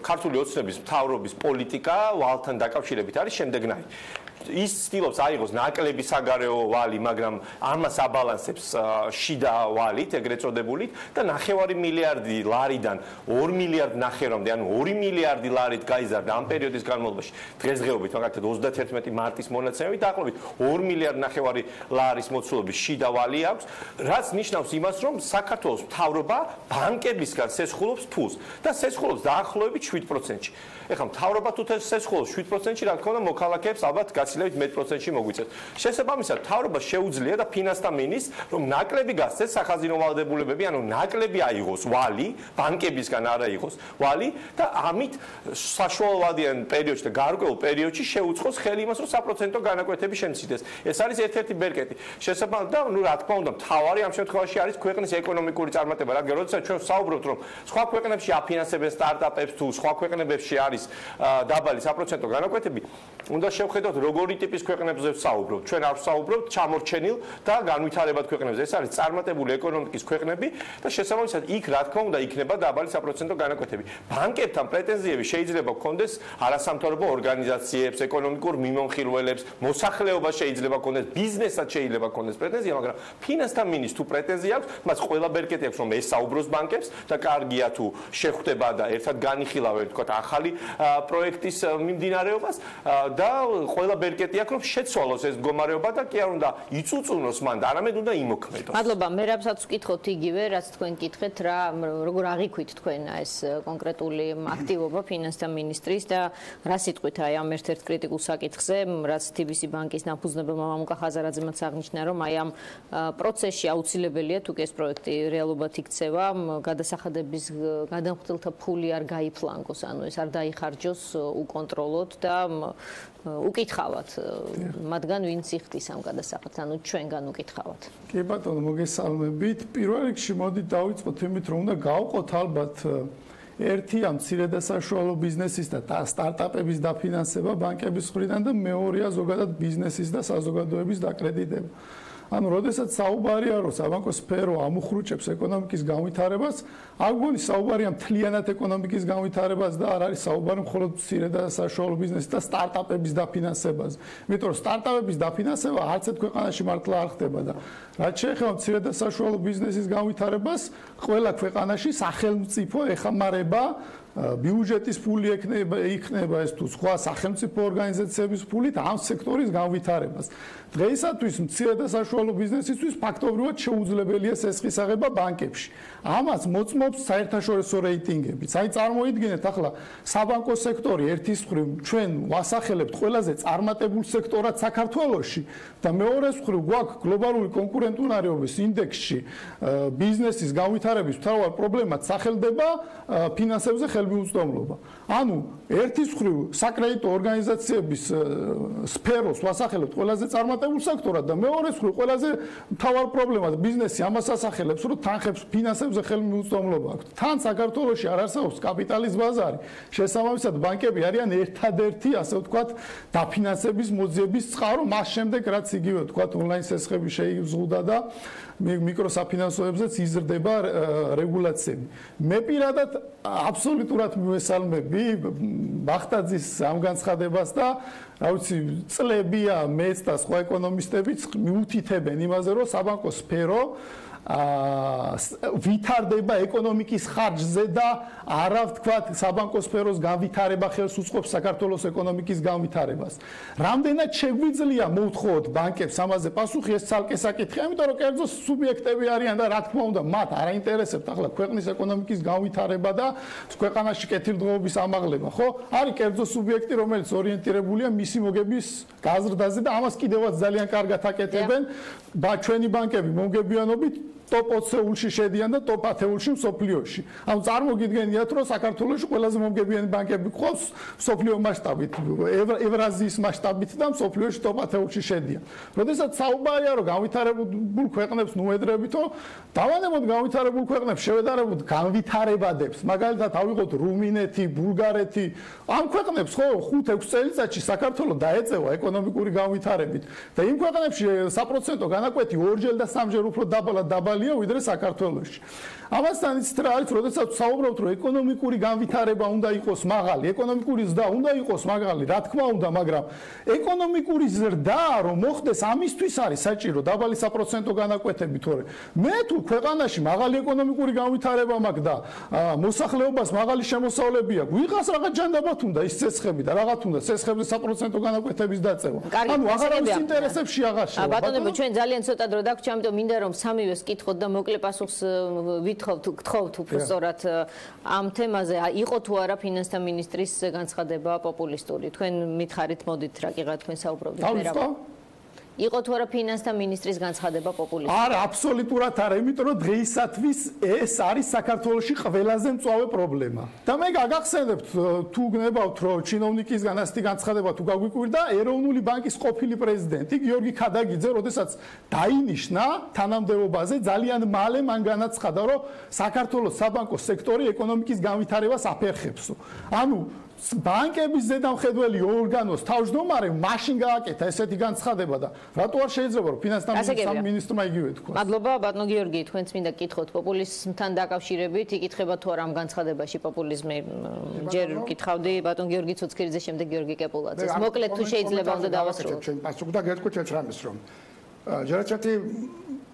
ქართული ოცნების მთავრობის პოლიტიკა ვალთან დაკავშირებით არის შემდეგნაირი. ის ცდილობს აიღოს ნაკლები საგარეო ვალი, მაგრამ ამას აბალანსებს შიდა ვალით, ეგრეთ წოდებულით და 9 მილიარდი ლარიდან 2 მილიარდ ნახევრამდე, ანუ 2 მილიარდი ლარით გაიზარდა ამ პერიოდის განმავლობაში. დღესდღეობით, მაგალითად 31 მარტის მონაცემებით, დაახლოებით 2 მილიარდ ნახევარი ლარის მოცულობის შიდა ვალი აქვს, რაც ნიშნავს იმას, რომ საქართველოს მთავრობა ბანკებისგან სესხულობს ფულს და სესხულობს დაახლოებით 7%-ში. ეხლა მთავრობა თუ სესხულობს 7%-ში, რა თქმა უნდა, მოქალაქეებს ალბათ გაცილებით მეტ პროცენტში მოგვიწევს. შესაბამისად, მთავრობას შეუძლია და ფინანსთა მინისტრს, რომ ნაკლები გასცეს სახაზინო ვალდებულებები, ანუ ნაკლები აიღოს ვალი, ბანკებისგან არა იყოს ვალი და ამით საშუალოვადიან პერიოდში და გარკვეულ პერიოდში შეუწყოს ხელი იმას, რომ საპროცენტო განაკვეთები შემცირდეს. ეს არის ერთ-ერთი ბერკეტი. შესაბამისად და რა თქმა უნდა, მთავარი ამ შემთხვევაში არის ქვეყნის ეკონომიკური წარმატება, რადგან როდესაც ჩვენ ვსაუბრობთ, რომ სხვა ქვეყნებში აფინანსებენ სტარტაპებს თუ სხვა ქვეყნებში არის დაბალი საპროცენტო განაკვეთები, უნდა შევხედოთ როგორი ტიპის ქვეყნებზე ვსაუბრობთ. ჩვენ არ ვსაუბრობთ ჩამორჩენილ და განვითარებად ქვეყნებზე. ეს არის წარმატებული ეკონომიკის ქვეყნები და შესაბამისად იქ რა თქმა უნდა იქნება დაბალი საპროცენტო განაკვეთები. ბანკებთან პრეტენზიები შეიძლება გქონდეს არასამთავრობო ორგანიზაციებს, ეკონომიკურ მიმოხილველებს, მოსახლეობას შეიძლება გქონდეს, ბიზნესსაც შეიძლება გქონდეს პრეტენზია, მაგრამ ფინანსთა მინისტრს თუ პრეტენზია აქვს, მას ყველა ბერკეტი აქვს, რომ ესაუბროს ბანკებს და კარგია თუ შეხვდება და ერთად განიხილავენ, თქვათ, ახალი პროექტის მიმდინარეობას და ყველა ბერკეტი აქვს, რომ შეცვალოს ეს მდგომარეობა და კი არ უნდა იწუწუნოს მან, არამედ უნდა იმოქმედოს. მადლობა, მერაბსაც ვკითხოთ იგივე, რაც თქვენ კითხეთ, როგორ აღიქვით თქვენ ეს კონკრეტული აქტივობა ფინანსთა მინისტრის და რა სიტყვით აი ამ ერთ-ერთ კრიტიკულ საკითხზე, რაც TBC ბანკის ნაფუძნებელმა მამუკა ხაზარაძემაც აღნიშნა, რომ აი ამ პროცესში აუცილებელია თუ კი ეს პროექტი რეალობად იქცევა, გადასახადების გადამხდელთა ფული არ გაიფლანგოს, ანუ ეს არ დაიხარჯოს უკონტროლოდ და უკითხავად მათგან ვინც იხდის ამ გადასახადს, ანუ ჩვენგან უკითხავად. კი ბატონო, მოგესალმებით. პირველ რიგში მოდით დავიწყოთ იმით, რომ უნდა გავყოთ ალბათ ერთი ამ მცირე და საშუალო ბიზნესის და სტარტაპების დაფინანსება ბანკების მხრიდან და მეორეა ზოგადად ბიზნესის და საზოგადოების დაკრედიტება. ანუ როდესაც საუბარია რომ საბანკო სფერო ამუხრუჭებს ეკონომიკის განვითარებას, არ გვგონი საუბარია მთლიანად ეკონომიკის განვითარებას და არ არის საუბარი მხოლოდ მცირე და საშუალო ბიზნესის და სტარტაპების დაფინანსებაზე. იმიტომ რომ სტარტაპების დაფინანსება არც ერთ ქვეყანაში მართლა არ ხდება და რაც შეეხება მცირე და საშუალო ბიზნესის განვითარებას, ყველა ქვეყანაში სახელმწიფო ეხმარება ბიუჯეტის ფული იქნება ეს თუ სხვა სახელმწიფო ორგანიზაციების ფულით ამ სექტორის განვითარებას. დღეისათვის მცირე და საშუალო ბიზნესისთვის ფაქტობრივად შეუძლებელია სესხის აღება ბანკებში. ამას მოწმობს საერთაშორისო რეიტინგებიც. აი წარმოიდგინეთ ახლა საბანკო სექტორი ერთის მხრივ ჩვენ ვასახელებთ ყველაზე წარმატებულ სექტორად საქართველოში და მეორეს მხრივ გვაქვს გლობალური კონკურენტუნარიობის ინდექსში ბიზნესის განვითარების მთავარ პრობლემად სახელდება ფინანსებზე ხელმიუწვდომლობა. ანუ ერთის მხრივ საკრედიტო ორგანიზაციების სფეროს ვასახელებთ ყველაზე წარმატებულ სექტორად და მეორეს მხრივ ყველაზე მთავარ პრობლემად ბიზნესი ამას ასახელებს, რომ თანხებს ფინანსებზე ხელმიუწვდომლობა აქვს. თან საქართველოში არ არსებობს კაპიტალის ბაზარი. შესაბამისად ბანკები არიან ერთადერთი, ასე ვთქვათ, დაფინანსების მოძიების წყარო, მას შემდეგ რაც იგივე ვთქვათ, ონლაინ სესხები შეიზღუდა და მიკროსაფინანსოებზეც იზრდება რეგულაციები. მე პირადად აბსოლუტურად მივესალმები ბახტაძის ამ განცხადებას და რა ვიცი, წლებია მეც და სხვა ეკონომისტებიც მიუთითებენ იმაზე, რომ საბანკო სფერო ვითარდება ეკონომიკის ხარჯზე და არა ვთქვათ საბანკო სფეროს განვითარება ხელს უწყობს საქართველოს ეკონომიკის განვითარებას. რამდენად შეგვიძლია მოვთხოვოთ ბანკებს ამაზე პასუხი, ეს ცალკე საკითხია, იმიტომ რომ კერძო სუბიექტები არიან და რა თქმა უნდა მათ არ აინტერესებთ ახლა ქვეყნის ეკონომიკის განვითარება და ქვეყანაში კეთილდღეობის ამაღლება, ხო? არის კერძო სუბიექტი, რომელიც ორიენტირებულია მისი მოგების გაზრდაზე და ამას კიდევაც ძალიან კარგად აკეთებენ. ჩვენი ბანკები მომგებიანობით top 20-ში შედიან და top 10-ში მსოფლიოში. ანუ წარმოგიდგენიათ, რომ საქართველოში ყველაზე მომგებიანი ბანკები ყავს მსოფლიო მასშტაბით, ევრაზიის მასშტაბით და მსოფლიოში top 10-ში შედიან. როდესაც საუბარია, რომ განვითარებულ ქვეყნებს ნუედრებითო, დავანებოთ განვითარებულ ქვეყნებს, შევედარებოთ განვითარებადებს. მაგალითად, ავიღოთ რუმინეთი, ბულგარეთი, ამ ქვეყნებს ხო 5-6 წელიწადში საქართველოს დაეწევა ეკონომიკური განვითარებით და იმ ქვეყნებში საპროცენტო განაკვეთი 2-ჯერ და 3-ჯერ უფრო დაბალია ვიდრე საქართველოში. ამასთან იცით რა არის, როდესაც საუბრობთ, რომ ეკონომიკური განვითარება უნდა იყოს მაღალი, ეკონომიკური ზრდა უნდა იყოს მაღალი, რა თქმა უნდა, მაგრამ ეკონომიკური ზრდა რომ მოხდეს, ამისთვის არის საჭირო დაბალი საპროცენტო განაკვეთები, თორე მე თუ ქვეყანაში მაღალი ეკონომიკური განვითარება მაქვს და მოსახლეობას მაღალი შემოსავლები აქვს, ვიღას რაღაც ჯანდაბათ უნდა ის ცეცხლები და რაღაც უნდა ცეცხლებზე საპროცენტო განაკვეთების დაწევა. ანუ აღარავის ინტერესებში აღარ შევა. ბატონებო, ჩვენ ძალიან ცოტა დრო დაგვჭირდა, ამიტომ მინდა რომ სამივეს კითხო მოგეწყოთ და მოკლე პასუხს გთხოვთ უფრო სწორად ამ თემაზე. იყო თუ არა ფინანსთა მინისტრის განცხადება პოპულისტური? თქვენ მითხარით, მოდით რა კი რა თქვენ საუბრობთ მერაბ. იყო თუ არა ფინანსთა მინისტრის განცხადება პოპულისტური? არა, აბსოლუტურად არა, იმიტომ რომ დღეისათვის ეს არის საქართველოში ყველაზე მწვავე პრობლემა. და მე გაგახსენებთ, თუ გნებავთ, რომ ჩინოვნიკისგან ასეთი განცხადება თუ გაგვიკვირდა, ეროვნული ბანკის ყოფილი პრეზიდენტი გიორგი ქადაგიძე, როდესაც დაინიშნა თანამდებობაზე, ძალიან მალე მან განაცხადა, რომ საქართველოს საბანკო სექტორი ეკონომიკის განვითარებას აფერხებსო. ანუ ბანკების ზედამხედველი ორგანოს თავმჯდომარემ მაშინ გააკეთა ესეთი განცხადება და რატო არ შეიძლება რომ ფინანსთა მინისტრმა იგივე თქვა. მადლობა ბატონო გიორგი, თქვენც მინდა გკითხოთ პოპულიზმთან დაკავშირებით, იკითხება თუ არა ამ განცხადებაში პოპულიზმი. ჯერ გკითხავდი ბატონ გიორგი ცუცქირიძეს, შემდეგ გიორგი კეპულაძეს. მოკლედ თუ შეიძლება უნდა დავასრულოთ. ჩვენ პასუხ და გეტყვით ერთ რამეს რომ ჯერაჭეთი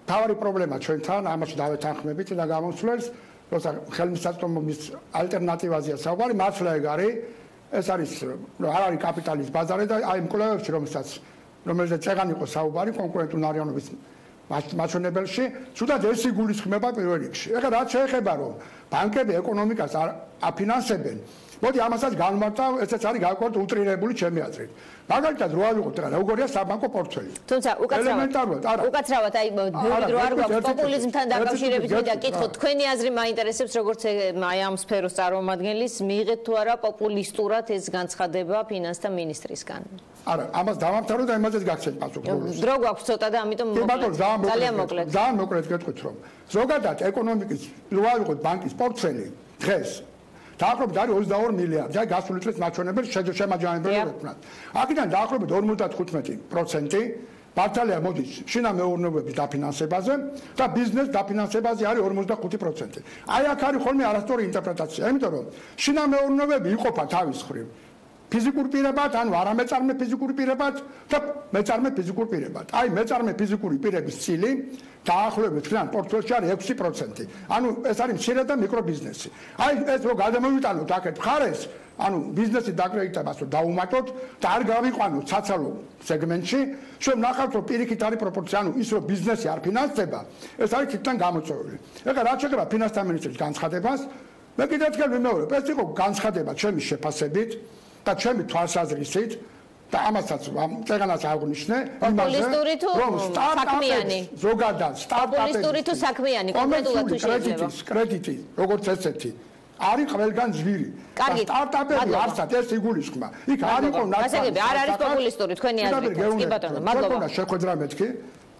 თავარი პრობლემა ჩვენთან ამაში დავეთანხმებით და გამოსვლებს როცა ხელმისაწვდომობის ალტერნატივაზეა საუბარი, მართლა ეგ არის, ეს არის არ არის კაპიტალის ბაზარი და აი იმ კვლევებში რომელზეც წეგან იყო საუბარი კონკურენტუნარიანობის მაჩვენებელში, თუნდაც ეს იგულისხმება პირველ რიგში. ეხლა რაც შეეხება რომ ბანკები ეკონომიკას აფინანსებენ, მოდი ამასაც განმარტავ, ესეც არის გარკვეულად უტრირებული ჩემი აზრით. მაგალითად რო ავიღოთ რა, როგორია საბანკო პორტფელი. თუმცა უკაცრავად აი რო არ გვაქვს პოპულიზმთან დაკავშირებით მინდა გკითხოთ, თქვენი აზრი მაინტერესებს, როგორც აი ამ სფეროს წარმომადგენლის, მიიღეთ თუ არა პოპულისტურად ეს განცხადება ფინანსთა მინისტრისგან? არა, ამას დავამთავრებ და იმაზეც გაგცეთ პასუხი. დრო გვაქვს ცოტა და ამიტომ ძალიან მოკლედ. ძალიან მოკლედ გეტყვით რომ ზოგადად ეკონომიკის რო ავიღოთ ბანკის პორტფელი დღეს დაახლოებით არის 22 მილიარდი, აი გასული წლის მაჩვენებელი შემაჯამებელი ვქნათ. აქედან დაახლოებით 55% მართალია მოდის შინა მეურნეობების დაფინანსებაზე და ბიზნეს დაფინანსებაზე არის 45%. აი აქ არის ხოლმე არასწორი ინტერპრეტაცია, იმიტომ რომ შინა მეურნეობები იყოფა თავის მხრივ ფიზიკურ პირებად, ანუ არამეწარმე ფიზიკურ პირებად და მეწარმე ფიზიკურ პირებად. აი მეწარმე ფიზიკური პირების წილი დაახლოებით თქვენ პორტფელში არის 6%. ანუ ეს არის მცირე და მიკრო ბიზნესი. აი ეს რო გადამოვიტანოთ აქეთ მხარეს, ანუ ბიზნესის დაკრედიტებას რო დაუმატოთ და არ გავიყვანოთ საცალო სეგმენტში, ჩვენ ნახავთ რომ პირიქით არის პროპორცია, ანუ ის რომ ბიზნესი არ ფინანსდება, ეს არის თვითონ გამოწვეული. ეხლა რაც შეეხება ფინანსთა მინისტრის განცხადებას, მე კიდევ ერთხელ ვიმეორებ, ეს იყო განცხადება ჩემი შეფასებით და ჩემი თვალსაზრისით და ამასაც წეგანაც აღნიშნე პოპულისტური თუ საქმიანი ზოგადად სტარტაპები პოპულისტური თუ საქმიანი კონკრეტულად თუ შეიძლება კრედიტი როგორც ესეთი არის ყველგან ძვირი და სტარტაპები არსად ეს იგულისხმა იქ არ იყო ნაცნობი არ არის პოპულისტური თქვენი აზრით კი ბატონო მადლობა შეხვედრა მეთქი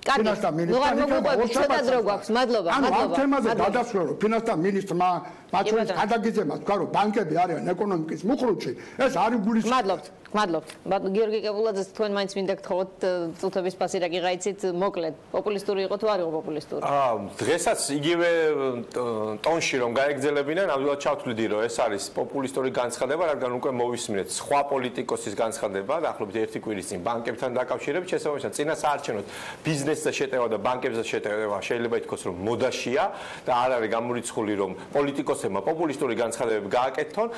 ფინანსთა მინისტრმა ცოტა დრო გვაქვს მადლობა ამ თემაზე გადასვლელო ფინანსთა მინისტრმა მაჩვენებს გადაგიზემას თქვა რომ ბანკები არიან ეკონომიკის მუხრუჩი ეს არ იგულისხმება მადლობთ ბატონ გიორგი კეპულაძე თქვენ მაინც მინდა გთხოვოთ წუთების ფასი რა გიღაიცით მოკლედ პოპულისტური იყო თუ არ იყო პოპულისტური დღესაც იგივე ტონში რომ გაეგზელებინა ნამდვილად ჩავთვლიდი რომ ეს არის პოპულისტური განცხადება რადგან უკვე მოვისმინეთ სხვა პოლიტიკოსის განცხადება დაახლოებით ერთი კვირის წინ ბანკებთან დაკავშირებით შესაბამისად წინასაარჩევნოდ ბიზნესზე შეტევა და ბანკებზე შეტევა შეიძლება ითქვას რომ მოდაშია და არ არის გამორიცხული რომ პოლიტიკოსებმა პოპულისტური განცხადებები გააკეთონ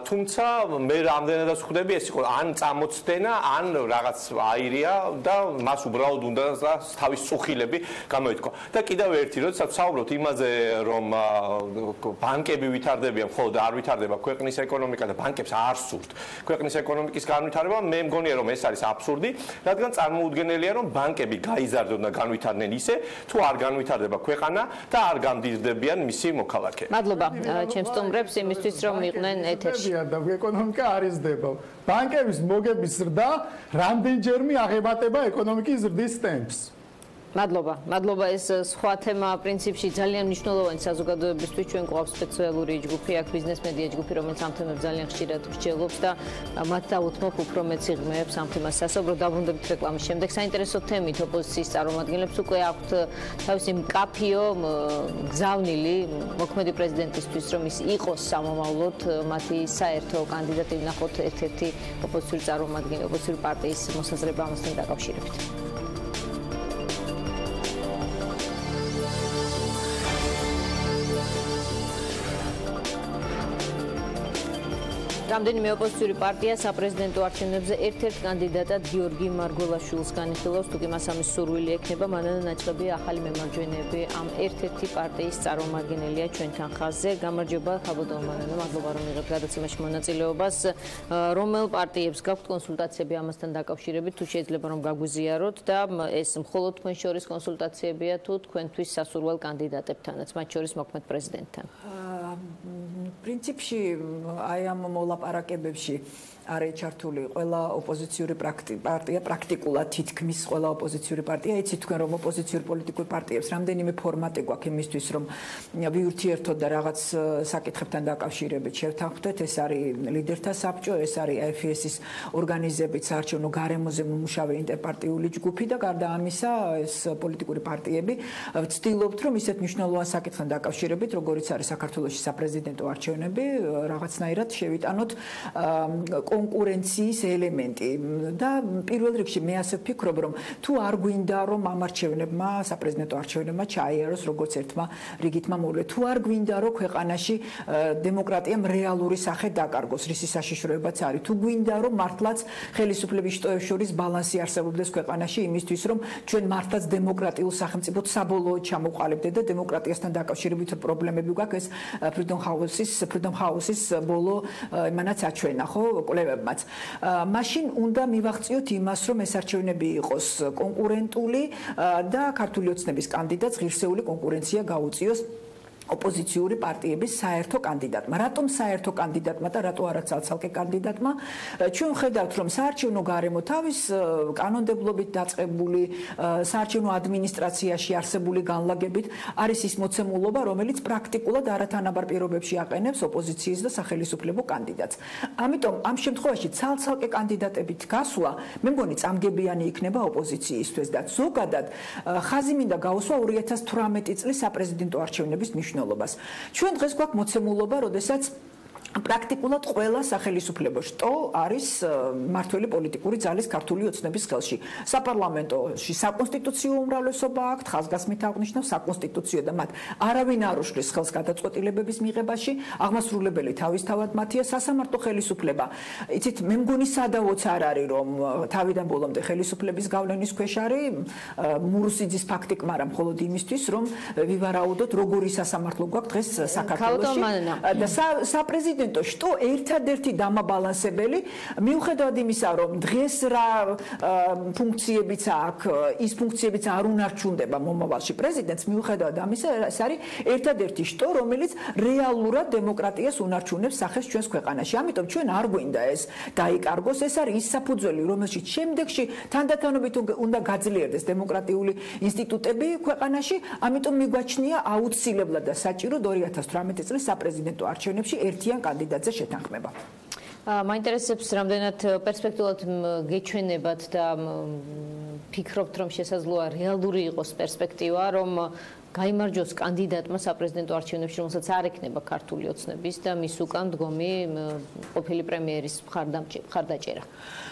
თუმცა მე რამდენადაც ხვდები ეს იყო ან წამოცდენა ან რაღაც აირია და მას უბრალოდ უნდა თავის წუხილები გამოეთქვა და კიდევ ერთი როდესაც ვსაუბრობთ იმაზე რომ ბანკები ვითარდებიან მხოლოდ არ ვითარდება ქვეყნის ეკონომიკა და ბანკებს არ სურთ ქვეყნის ეკონომიკის განვითარება მე მგონია რომ ეს არის აბსურდი რადგან წარმოუდგენელია რომ ბანკები გაიზარდონ და განვითარდნენ ისე თუ არ განვითარდება ქვეყანა და არ გამდიდრდებიან მისი მოქალაქეები მადლობა ჩემს სტუმრებს იმისთვის რომ იყვნენ ეთერში და ეკონომიკა არ იზრდება ბანკების მოგების ზრდა რამდენჯერმე აღემატება ეკონომიკის ზრდის ტემპს მადლობა ეს სხვა თემა პრინციპში ძალიან მნიშვნელოვანი საზოგადოებისთვის ჩვენ გვყავს სპეციალური ჯგუფი აქ ბიზნეს მედია ჯგუფი რომელიც ამ თემებს ძალიან ხშირად მსჯელობს და მათ დავუთმობ უფრო მეც იღმეებს ამ თემას სასაუბრო დაბრუნდებით რეკლამის შემდეგ საინტერესო თემით ოპოზიციის წარმომადგენლებს უკვე აქვთ თავისი მკაფიო გზავნილი მოქმედი პრეზიდენტისთვის რომ ის იყოს სამომავლოდ მათი საერთო კანდიდატი ვნახოთ ერთ-ერთი ოპოზიციური წარმომადგენელი ოპოზიციური პარტიის მოსაზრება ამასთან დაკავშირებით რამდენიმე ოპოზიციური პარტია საპრეზიდენტო არჩევნებზე ერთ-ერთ კანდიდატად გიორგი მარგველაშვილს განიხილავს, თუკი მას ამის სურვილი ექნება, მანანა ნაჭყებია ახალი მემარჯვენეები ამ ერთ-ერთი პარტიის წარმომადგენელია ჩვენთან ხაზზე. გამარჯობა, ხაბოდო მანანა, მადლობა რომ იღებთ გადაცემაში მონაწილეობას. რომელ პარტიებს გაქვთ კონსულტაციები ამასთან დაკავშირებით, თუ შეიძლება რომ გაგვიზიაროთ და ეს მხოლოდ თქვენ შორის კონსულტაციებია თუ თქვენთვის სასურველ კანდიდატებთანაც, მათ შორის მოქმედ პრეზიდენტთან? პრინციპში აი ამ მოლაპარაკებებში არის ჩართული ყველა ოპოზიციური პარტია, პრაქტიკულად თითქმის ყველა ოპოზიციური პარტია. იცით თქვენ რომ ოპოზიციური პოლიტიკური პარტიებს რამდენიმე ფორმატი გვაქვს იმისთვის რომ ვიურთიერთოთ და რაღაც საკითხებთან დაკავშირებით შევთანხმდეთ. ეს არის ლიდერთა საბჭო, ეს არის AFS-ის ორგანიზებით საარჩევნო გარემოზე მომუშავე ინტერპარტიული ჯგუფი და გარდა ამისა ეს პოლიტიკური პარტიები ვცდილობთ რომ ისეთ მნიშვნელოვან საკითხთან დაკავშირებით, როგორიც არის საქართველოს საპრეზიდენტო არჩევნები, რაღაცნაირად შევიტანოთ კონკურენციის ელემენტი და პირველ რიგში მე ასე ვფიქრობ რომ თუ არ გვინდა რომ ამ არჩევნებმა საპრეზიდენტო არჩევნებმა ჩაიაროს როგორც ერთმა რიგითმა მოვლე თუ არ გვინდა რომ ქვეყანაში დემოკრატიამ რეალური სახე დაკარგოს რისი საშიშროებაც არის თუ გვინდა რომ მართლაც ხელისუფლების შტოებს შორის ბალანსი არსებობდეს ქვეყანაში იმისთვის რომ ჩვენ მართლაც დემოკრატიულ სახელმწიფოდ საბოლოოდ ჩამოყალიბდეთ და დემოკრატიასთან დაკავშირებით პრობლემები გვაქვს ეს Freedom House-ის ბოლო იმანაც აჩვენა ხო კვლევებმაც. მაშინ უნდა მივახციოთ იმას, რომ ეს არჩევნები იყოს კონკურენტული და ქართული ოცნების კანდიდატს ღირსეული კონკურენცია გაუწიოს ოპოზიციური პარტიების საერთო კანდიდატმა. რატომ საერთო კანდიდატმა და რატო არა ცალ-ცალკე კანდიდატმა? ჩვენ ხედავთ, რომ საარჩევნო გარემო თავის კანონმდებლობით დაწყებული საარჩევნო ადმინისტრაციაში არსებული განლაგებით არის ის მოცემულობა, რომელიც პრაქტიკულად არათანაბარ პირობებში აყენებს ოპოზიციის და სახელისუფლებო კანდიდატს. ამიტომ ამ შემთხვევაში ცალ-ცალკე კანდიდატებით გასვლა, მე მგონი წამგებიანი იქნება ოპოზიციისთვის და ზოგადად ხაზი მინდა გაუსვა 2018 წლის საპრეზიდენტო არჩევნების მნიშვნელობას. ჩვენ დღეს გვაქვს მოცემულობა, როდესაც პრაქტიკულად ყველა სახელისუფლებო შტო არის მართველი პოლიტიკური ძალის ქართული ოცნების ხელში. საპარლამენტოში საკონსტიტუციო უმრავლესობა აქვთ, ხაზგასმით აღნიშნავს საკონსტიტუციო და მათ არავინ არ უშლის ხელს გადაწყვეტილებების მიღებაში, აღმასრულებელი თავისთავად მათია სასამართლო ხელისუფლება. იცით, მე მგონი სადავოც არ არის რომ თავიდან ბოლომდე ხელისუფლების გავლენის ქვეშ არის მურუსიძის ფაქტი კმარა მხოლოდ იმისთვის რომ ვივარაუდოთ როგორი სასამართლო გვაქვს დღეს საქართველოში და საპრეზიდენტო შტო ერთადერთი დამაბალანსებელი მიუხედავად იმისა რომ დღეს რა ფუნქციებიც აქვს ის ფუნქციებიც არ უნარჩუნდება მომავალში პრეზიდენტს მიუხედავად ამისა ეს არის ერთადერთი შტო რომელიც რეალურად დემოკრატიას უნარჩუნებს სახეს ჩვენს ქვეყანაში ამიტომ ჩვენ არ გვინდა ეს დაიკარგოს ეს არის ის საფუძველი რომელშიც შემდეგში თანდათანობით უნდა გაძლიერდეს დემოკრატიული ინსტიტუტები ქვეყანაში ამიტომ მიგვაჩნია აუცილებლად და საჭირო 2018 წლის საპრეზიდენტო არჩევნებში ერთიან კანდიდატზე შეთანხმება. მაინტერესებს რამდენად პერსპექტიულად გეჩვენებათ და ფიქრობთ რომ შესაძლოა რეალური იყოს პერსპექტივა რომ გაიმარჯვოს კანდიდატმა საპრეზიდენტო არჩევნებში რომელსაც არ ექნება ქართული ოცნების და მის უკან დგომი ყოფილი პრემიერის მხარდაჭერა.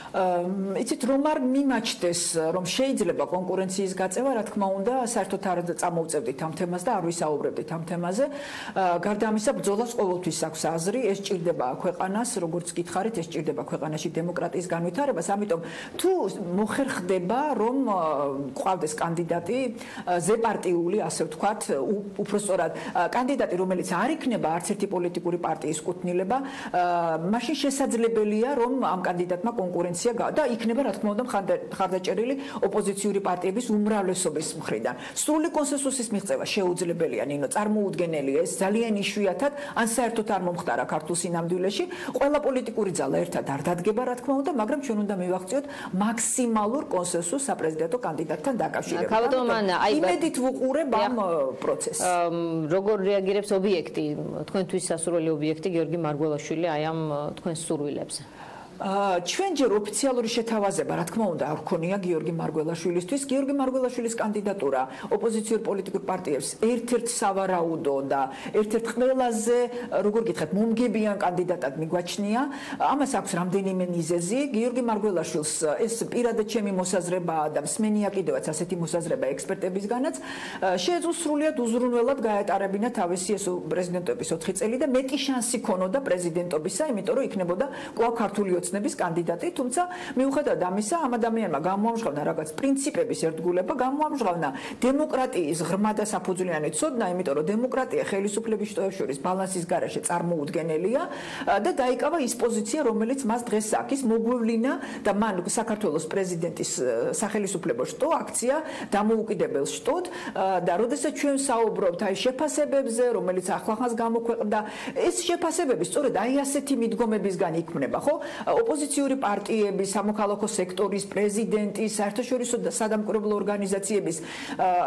იცით რომ არ მიმაჩნდეს რომ შეიძლება კონკურენციის გაწევა რა თქმა უნდა საერთოდ არ წამოვწევდით ამ თემას და არ ვისაუბრებდით ამ თემაზე გარდა ამისა ბრძოლას ყოველთვის აქვს აზრი ეს ჭირდება ქვეყანას როგორც გითხარით ეს ჭირდება ქვეყანაში დემოკრატიის განვითარებას ამიტომ თუ მოხერხდება რომ ყავდეს კანდიდატი ზეპარტიული ასე ვთქვათ უпростоრად კანდიდატი რომელიც არ იქნება არც ერთი პოლიტიკური პარტიის კუთვნილება მაშინ შესაძლებელია რომ ამ კანდიდატმა კონკურენცია და იქნება რა თქმა უნდა მხარდაჭერილი ოპოზიციური პარტიების უმრავლესობის მხრიდან. სრული კონსენსუსის მიღწევა შეუძლებელია ნინო წარმოუდგენელია ეს ძალიან იშვიათად ან საერთოდ არ მომხდარა ქართულ სინამდვილეში ყველა პოლიტიკური ძალა ერთად არ დადგება რა თქმა უნდა მაგრამ ჩვენ უნდა მივახციოთ მაქსიმალურ კონსენსუსს საპრეზიდენტო კანდიდატთან დაკავშირებით. იმედით ვუყურებ ამ პროცესს. როგორ რეაგირებს ობიექტი თქვენთვის სასურველი ობიექტი გიორგი მარგველაშვილი აი ამ თქვენს სურვილებზე? ჩვენ ჯერ ოფიციალური შეთავაზება, რა თქმა უნდა, არ ქონია გიორგი მარგველაშვილისთვის. გიორგი მარგველაშვილის კანდიდატურა ოპოზიციურ პოლიტიკურ პარტიებს ერთ-ერთ სავარაუდო და ერთ-ერთ ყველაზე, როგორ გითხრათ, მომგებიან კანდიდატად მიგვაჩნია. ამას აქვს რამდენიმე მიზეზი. გიორგი მარგველაშვილს ეს პირადად ჩემი მოსაზრებაა და მსმენია კიდევაც ასეთი მოსაზრება ექსპერტებისგანაც, შეეძლო სრულიად უზრუნველად გაეტარებინა თავისი ეს პრეზიდენტობის 4 წელი და მეტი შანსი ქონოდა პრეზიდენტობისა, იმიტომ რომ იქნებოდა კვლავ ქართული ოცნების კანდიდატი, თუმცა მიუხედავად ამისა, ამ ადამიანმა გამოამჟღავნა რაღაც პრინციპების ერთგულება, გამოამჟღავნა დემოკრატიის ღრმა და საფუძვლიანი ცოდნა, იმიტომ რომ დემოკრატია ხელისუფლების შტოებს შორის ბალანსის გარეშე წარმოუდგენელია და დაიკავა ის პოზიცია, რომელიც მას დღეს აქვს, ის მოგვევლინა და მან საქართველოს პრეზიდენტის სახელისუფლებო შტო აქცია დამოუკიდებელ შტოდ და როდესაც ჩვენ საუბრობთ აი შეფასებებზე, რომელიც ახლახანს გამოქვეყნდა, ეს შეფასებები სწორედ აი ასეთი მიდგომებისგან იქმნება, ხო? ოპოზიციური პარტიების, სამოქალაქო სექტორის, პრეზიდენტის, საერთაშორისო და სადამკვირვებლო ორგანიზაციების,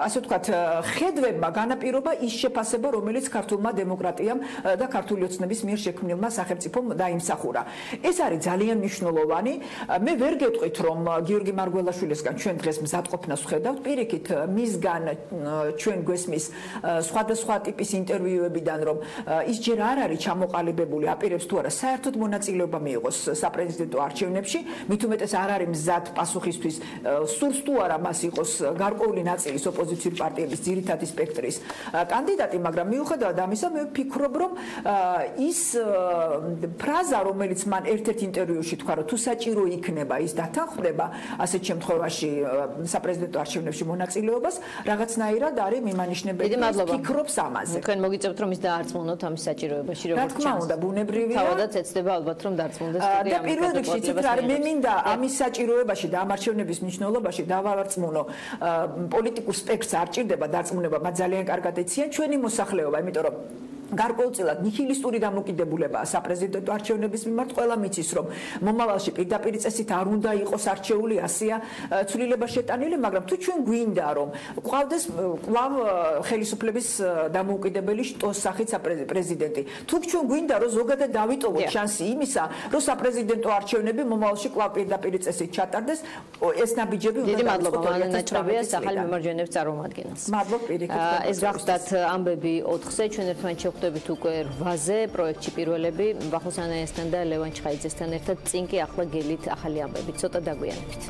ასე ვთქვათ, ხედვებმა განაპირობა ის შეფასება, რომელიც ქართულმა დემოკრატიამ და ქართული ოცნების მიერ შექმნილმა სახელმწიფომ დაიმსახურა. ეს არის ძალიან მნიშვნელოვანი. მე ვერ გეტყვით, რომ გიორგი მარგველაშვილისგან ჩვენ დღეს მზადყოფნას ვხედავთ, პირიქით, მისგან ჩვენ გვესმის სხვადასხვა ტიპის ინტერვიუებიდან, რომ ის ჯერ არ არის ჩამოყალიბებული, აპირებს თუ არა საერთოდ მონაწილეობა მიიღოს საპრეზიდენტო არჩევნებში, მით უმეტეს არ არის მზად პასუხისთვის, სურს თუ არა მას იყოს გარკვეული ნაწილის ოპოზიციური პარტიების ძირითადი სპექტრის კანდიდატი, მაგრამ მიუხედავად ამისა, მე ვფიქრობ, რომ ის ფრაზა, რომელიც მან ერთ-ერთ ინტერვიუში თქვა, რომ თუ საჭირო იქნება, ის დათანხმდება ასეთ შემთხვევაში საპრეზიდენტო არჩევნებში მონაწილეობას, რაღაცნაირად არის მიმანიშნებელი, ფიქრობს ამაზე. თქვენ მოგიწევთ, რომ ის დაარწმუნოთ ამის საჭიროებაში, როგორც ჩანს. რა თქმა უნდა, ბუნებრივია. თავადაც ეცდება ალბათ, რომ დარწმუნდეს და პირველ რიგში იცით რა არის, მე მინდა ამის საჭიროებაში და ამ არჩევნების მნიშვნელობაში დავარწმუნო პოლიტიკურ სპექტრს არ ჭირდება დარწმუნება, მათ ძალიან კარგად იციან ჩვენი მოსახლეობა, იმიტომ რომ გარკვეულწილად ნიჰილისტური დამოკიდებულებაა საპრეზიდენტო არჩევნების მიმართ, ყველა მიცის, რომ მომავალში პირდაპირ წესით არ უნდა იყოს არჩეული, ასეა ცვლილება შეტანილი, მაგრამ თუ ჩვენ გვინდა, რომ ყავდეს კვლავ ხელისუფლების დამოუკიდებელი შტოს სახით პრეზიდენტი, თუ ჩვენ გვინდა, რომ ზოგადად დავიტოვოთ შანსი იმისა, რომ საპრეზიდენტო არჩევნები მომავალში კვლავ პირდაპირ წესით ჩატარდეს, ეს ნაბიჯები უნდა დაიწყოს. ნაჭყებია ახალი მემარჯვენეების წარმომადგენელს. მადლობ პირიქით. ეს გახდათ ამბები 4-ზე, ჩვენ ერთმანეთს ვხვდებით უკვე 8-ზე პროექტში პირველები ვახოსანაესთან და ლევან ჩხაიძესთან ერთად წინ კი ახლა გელით ახალი ამბები ცოტა დაგვიანებით.